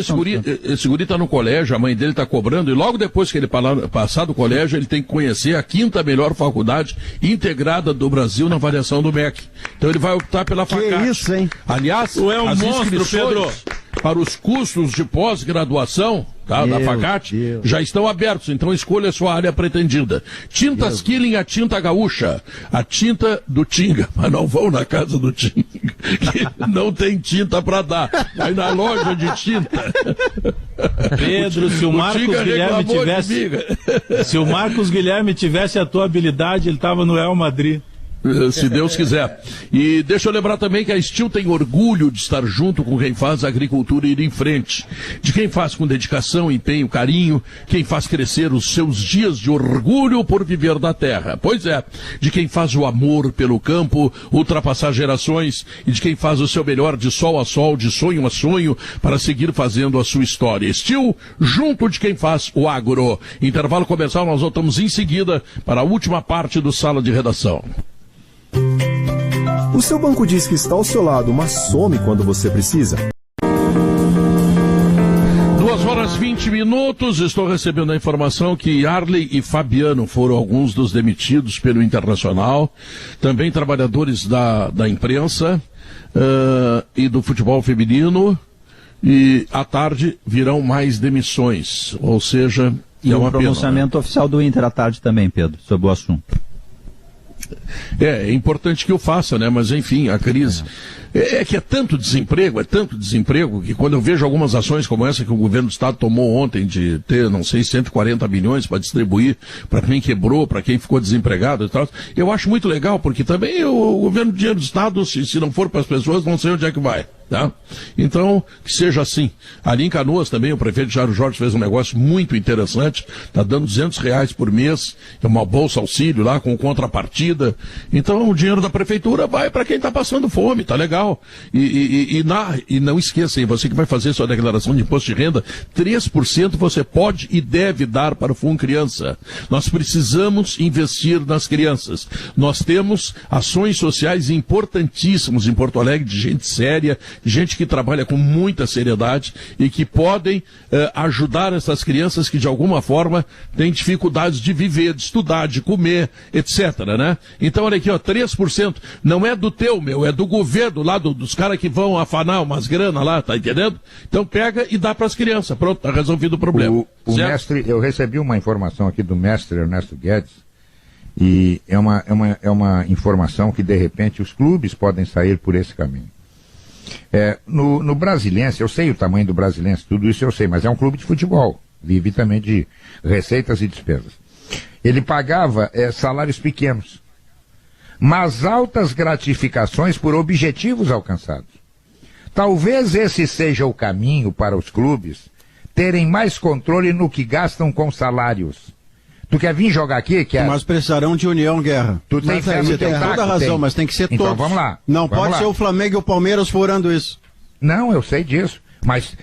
esse guri está no colégio, a mãe dele está cobrando, e logo depois que ele passar do colégio, ele tem que conhecer a 5ª melhor faculdade integrada do Brasil na avaliação do MEC. Então ele vai optar pela FACAT. Que isso, hein? Aliás, as inscrições para os cursos de pós-graduação da FACAT já estão abertos, então escolha a sua área pretendida. Tintas Killing, a tinta gaúcha, a tinta do Tinga, mas não vão na casa do Tinga, que não tem tinta para dar, vai na loja de tinta. Pedro, se o Marcos Guilherme tivesse a tua habilidade, ele estava no Real Madrid. Se Deus quiser. E deixa eu lembrar também que a Steel tem orgulho de estar junto com quem faz a agricultura ir em frente. De quem faz com dedicação, empenho, carinho, quem faz crescer os seus dias de orgulho por viver da terra. Pois é, de quem faz o amor pelo campo, ultrapassar gerações, e de quem faz o seu melhor de sol a sol, de sonho a sonho, para seguir fazendo a sua história. Steel, junto de quem faz o agro. Intervalo comercial, nós voltamos em seguida para a última parte do Sala de Redação. O seu banco diz que está ao seu lado, mas some quando você precisa. 2h20, estou recebendo a informação que Arley e Fabiano foram alguns dos demitidos pelo Internacional, também trabalhadores da imprensa e do futebol feminino, e à tarde virão mais demissões, ou seja... E um pronunciamento oficial do Inter à tarde também, Pedro, sobre o assunto. É importante que eu faça, né? Mas enfim, a crise é que é tanto desemprego, que quando eu vejo algumas ações como essa que o governo do estado tomou ontem de ter, não sei, 140 milhões para distribuir para quem quebrou, para quem ficou desempregado e tal, eu acho muito legal, porque também o governo do dinheiro do estado, se não for para as pessoas, não sei onde é que vai. Tá? Então, que seja assim. Ali em Canoas também, o prefeito Jairo Jorge fez um negócio muito interessante, está dando R$200 por mês, é uma bolsa auxílio lá com contrapartida. Então, o dinheiro da prefeitura vai para quem está passando fome, tá legal. E não esqueçam, você que vai fazer sua declaração de imposto de renda, 3% você pode e deve dar para o Fundo Criança. Nós precisamos investir nas crianças. Nós temos ações sociais importantíssimas em Porto Alegre, de gente séria, gente que trabalha com muita seriedade e que podem ajudar essas crianças que de alguma forma têm dificuldades de viver, de estudar, de comer, etc, né? Então olha aqui, ó, 3% não é do teu, é do governo lá, dos caras que vão afanar umas grana lá, tá entendendo? Então pega e dá para as crianças, pronto, tá resolvido o problema. O mestre, eu recebi uma informação aqui do mestre Ernesto Guedes e é uma informação que de repente os clubes podem sair por esse caminho. No Brasilense, eu sei o tamanho do Brasilense, tudo isso eu sei, mas é um clube de futebol, vive também de receitas e despesas. Ele pagava salários pequenos, mas altas gratificações por objetivos alcançados. Talvez esse seja o caminho para os clubes terem mais controle no que gastam com salários. Tu quer vir jogar aqui? Mas precisarão de união, Guerra. Tu tem fé no teu taco? Toda a razão, mas tem que ser então, todos. Vamos lá. Não pode ser o Flamengo e o Palmeiras furando isso. Não, eu sei disso. Mas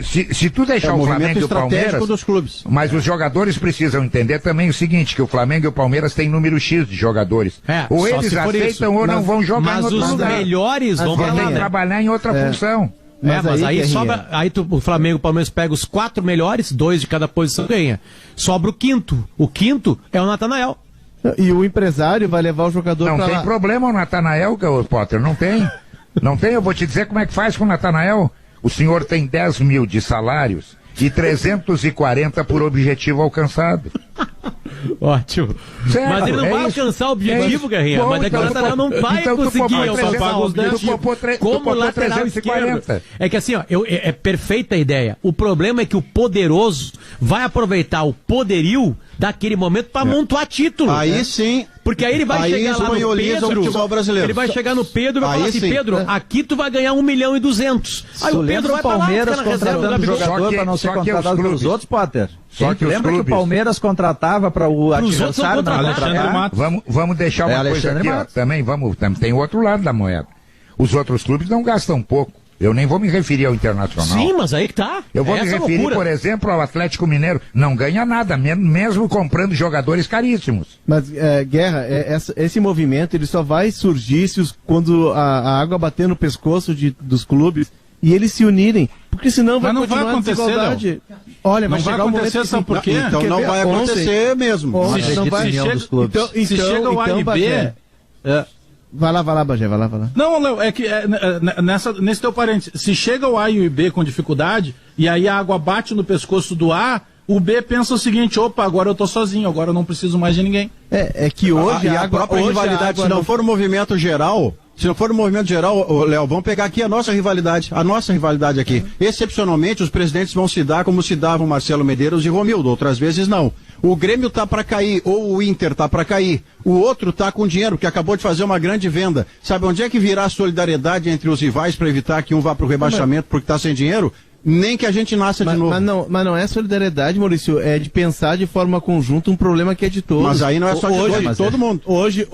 se tu deixar o Flamengo e o Palmeiras... dos clubes. Mas os jogadores precisam entender também o seguinte, que o Flamengo e o Palmeiras têm número X de jogadores. Ou eles aceitam ou não vão jogar em outro lugar. Mas os melhores vão pra lá, né? Trabalhar em outra função. Mas aí sobra. Aí o Flamengo e o Palmeiras pega os 4 melhores, 2 de cada posição ganha. Sobra o quinto. O quinto é o Natanael. E o empresário vai levar o jogador pra lá. Não tem problema o Natanael, Potter, não tem. Não tem, eu vou te dizer como é que faz com o Natanael. O senhor tem 10 mil de salários e 340 por objetivo alcançado. Ótimo. Certo, mas ele não vai alcançar o objetivo, Guerrinha. Bom, mas é que o Natanael não vai conseguir alcançar o objetivo. Como o lateral esquerdo. É que assim, ó, é perfeita a ideia. O problema é que o poderoso vai aproveitar o poderio daquele momento para amontoar título. Aí sim. Porque aí ele vai chegar lá no Pedro, ele vai chegar no Pedro e vai falar assim, Pedro, aqui tu vai ganhar 1.200.000. Aí o Pedro vai pra lá, Palmeiras contratando jogador para não ser contratado pelos outros, Potter. Só que lembra que o Palmeiras contratava para o adversário contratar? Vamos deixar uma coisa aqui, ó, também tem outro lado da moeda. Os outros clubes não gastam pouco. Eu nem vou me referir ao Internacional. Sim, mas aí que tá. Eu vou me referir, por exemplo, ao Atlético Mineiro. Não ganha nada, mesmo comprando jogadores caríssimos. Mas, Guerra, esse movimento ele só vai surgir quando a água bater no pescoço dos clubes e eles se unirem. Porque senão vai continuar a desigualdade. Olha, não vai acontecer, sabe por quê? Então não vai acontecer mesmo. Se chega o A e B... Vai lá, Bagé, vai lá. Não, Léo, é que nesse teu parênteses, se chega o A e o B com dificuldade, e aí a água bate no pescoço do A, o B pensa o seguinte, opa, agora eu tô sozinho, agora eu não preciso mais de ninguém. É que hoje a própria rivalidade, se não for um movimento geral, Léo, vamos pegar aqui a nossa rivalidade aqui. Excepcionalmente, os presidentes vão se dar como se davam Marcelo Medeiros e Romildo, outras vezes não. O Grêmio tá para cair, ou o Inter tá para cair. O outro tá com dinheiro, que acabou de fazer uma grande venda. Sabe onde é que virá a solidariedade entre os rivais para evitar que um vá pro rebaixamento porque tá sem dinheiro? Nem que a gente nasça de novo. Mas não é solidariedade, Maurício, é de pensar de forma conjunta um problema que é de todos. Mas aí não é só de todo mundo. Hoje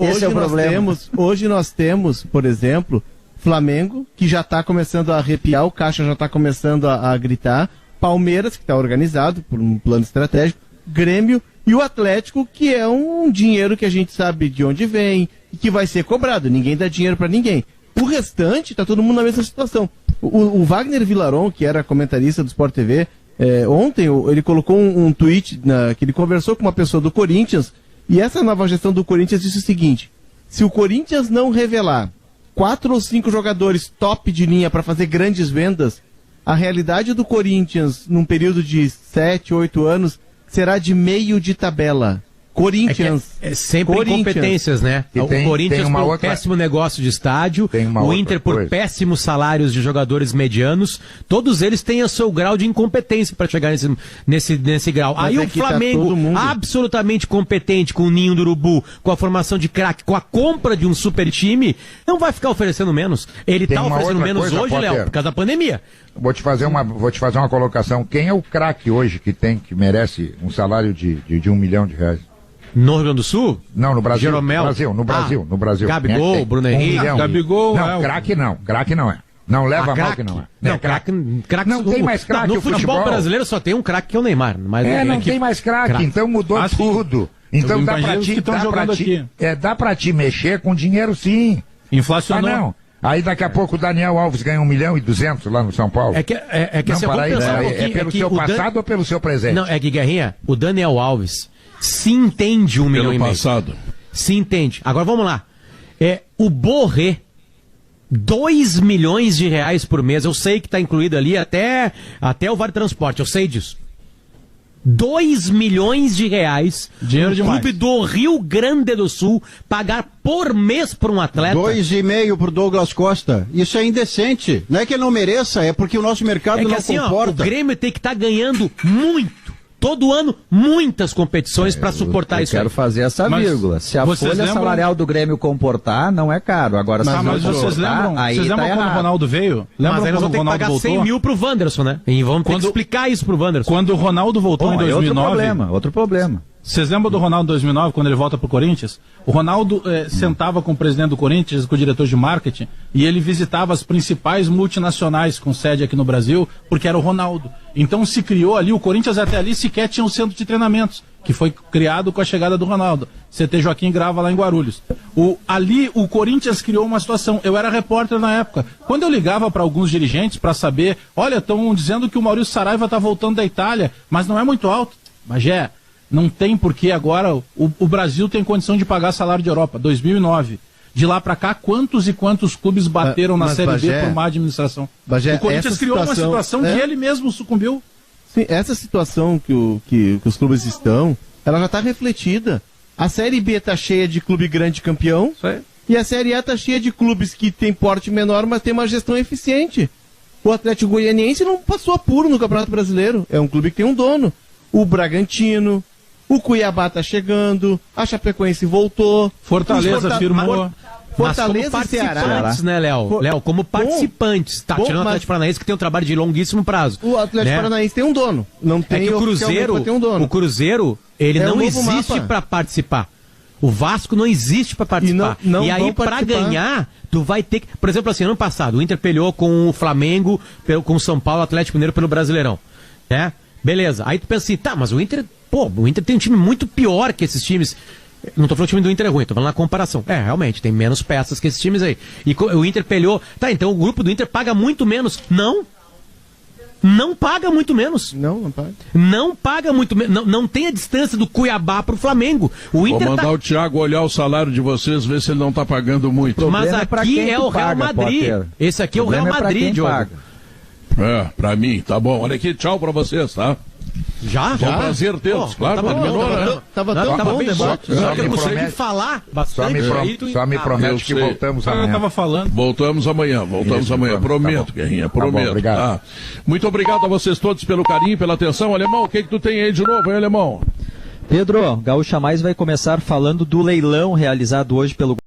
nós temos, por exemplo, Flamengo, que já está começando a arrepiar, o Caixa já está começando a gritar, Palmeiras, que está organizado por um plano estratégico, Grêmio e o Atlético, que é um dinheiro que a gente sabe de onde vem e que vai ser cobrado. Ninguém dá dinheiro para ninguém. O restante, está todo mundo na mesma situação. O Wagner Villaron, que era comentarista do Sport TV, ontem ele colocou um tweet que ele conversou com uma pessoa do Corinthians, e essa nova gestão do Corinthians disse o seguinte: se o Corinthians não revelar 4 ou 5 jogadores top de linha para fazer grandes vendas, a realidade do Corinthians num período de 7, 8 anos será de meio de tabela. Corinthians. É sempre incompetências, né? O Corinthians por péssimo negócio de estádio, o Inter por péssimos salários de jogadores medianos, todos eles têm o seu grau de incompetência para chegar nesse grau. Aí o Flamengo, absolutamente competente com o ninho do urubu, com a formação de craque, com a compra de um super time, não vai ficar oferecendo menos. Ele está oferecendo menos hoje, Léo, por causa da pandemia. Vou te fazer uma colocação. Quem é o craque hoje que merece um salário de R$1 milhão? No Rio Grande do Sul? Não, no Brasil. Jeromel. No Brasil. Gabigol, Bruno Henrique. Gabigol. Não, craque não é. Não leva mal que não é. Não, craque. Não tem mais craque. No futebol brasileiro só tem um craque que é o Neymar. Mas não tem mais craque, então mudou tudo. Então dá pra ti mexer com dinheiro, sim. Inflacionou. Não. Aí daqui a pouco o Daniel Alves ganha 1.200.000 lá no São Paulo. É que não, para aí, é pelo seu passado ou pelo seu presente? Não, é que, Guerrinha, o Daniel Alves se entende 1,5 milhão. Pelo passado. Se entende. Agora vamos lá. O Borré, R$2 milhões por mês. Eu sei que está incluído ali até o Vale Transporte, eu sei disso. R$2 milhões. Dinheiro demais. O clube do Rio Grande do Sul pagar por mês por um atleta. 2,5 pro Douglas Costa. Isso é indecente. Não é que ele não mereça, é porque o nosso mercado não assim, comporta. O Grêmio tem que estar ganhando muito. Todo ano, muitas competições para suportar isso. Eu quero fazer essa vírgula. Se a folha salarial do Grêmio comportar, não é caro. Agora, mas vocês lembram quando o Ronaldo veio? Mas aí nós vamos ter que pagar 100 mil pro Wanderson, né? E vamos ter que explicar isso pro Wanderson. Quando o Ronaldo voltou em 2009... Outro problema. Vocês lembram do Ronaldo em 2009, quando ele volta pro Corinthians? O Ronaldo sentava com o presidente do Corinthians, com o diretor de marketing, e ele visitava as principais multinacionais com sede aqui no Brasil, porque era o Ronaldo. Então se criou ali, o Corinthians até ali sequer tinha um centro de treinamentos, que foi criado com a chegada do Ronaldo. CT Joaquim Grava lá em Guarulhos. Ali o Corinthians criou uma situação, eu era repórter na época, quando eu ligava para alguns dirigentes para saber, olha, estão dizendo que o Maurício Saraiva está voltando da Itália, mas não é muito alto. Bagé, não tem porque agora o Brasil tem condição de pagar salário de Europa, 2009. De lá para cá, quantos e quantos clubes bateram na Série B por má administração? Bagé, o Corinthians criou uma situação que ele mesmo sucumbiu. Sim, essa situação que os clubes estão, ela já está refletida. A Série B está cheia de clube grande campeão e a Série A está cheia de clubes que tem porte menor, mas tem uma gestão eficiente. O Atlético Goianiense não passou apuro no Campeonato Brasileiro. É um clube que tem um dono. O Bragantino... O Cuiabá tá chegando, a Chapecoense voltou. Fortaleza firmou. Fortaleza como participantes, né, Léo? Léo, como participantes. Tá tirando o Atlético Paranaense, que tem um trabalho de longuíssimo prazo. O Atlético Paranaense tem um dono. Não tem que o Cruzeiro, tem um dono. O Cruzeiro, ele não existe para participar. O Vasco não existe para participar. E aí, para ganhar, tu vai ter que... Por exemplo, assim, ano passado, o Inter peleou com o Flamengo, com o São Paulo, Atlético Mineiro pelo Brasileirão. Né? Beleza. Aí tu pensa assim, tá, mas o Inter tem um time muito pior que esses times. Não tô falando que o time do Inter é ruim, tô falando na comparação. Realmente, tem menos peças que esses times aí. E o Inter peleou... Tá, então o grupo do Inter paga muito menos. Não paga muito menos. Não paga. Não paga muito menos. Não tem a distância do Cuiabá pro Flamengo. O Inter vou mandar o Thiago olhar o salário de vocês, ver se ele não tá pagando muito. Mas aqui é o Real Madrid. Esse aqui é o Real Madrid, Diogo. Pra mim, tá bom. Olha aqui, tchau pra vocês, tá? Já? Foi um prazer tê-los, claro, terminou, né? Tava tão bom o debate. Eu gostaria de falar bastante. Só me promete que voltamos amanhã. Eu tava falando. Voltamos amanhã. Prometo, tá, Guerrinha, prometo. Tá bom, obrigado. Muito obrigado a vocês todos pelo carinho, pela atenção. Alemão, o que tu tem aí de novo, hein, Alemão? Pedro, Gaúcha Mais vai começar falando do leilão realizado hoje pelo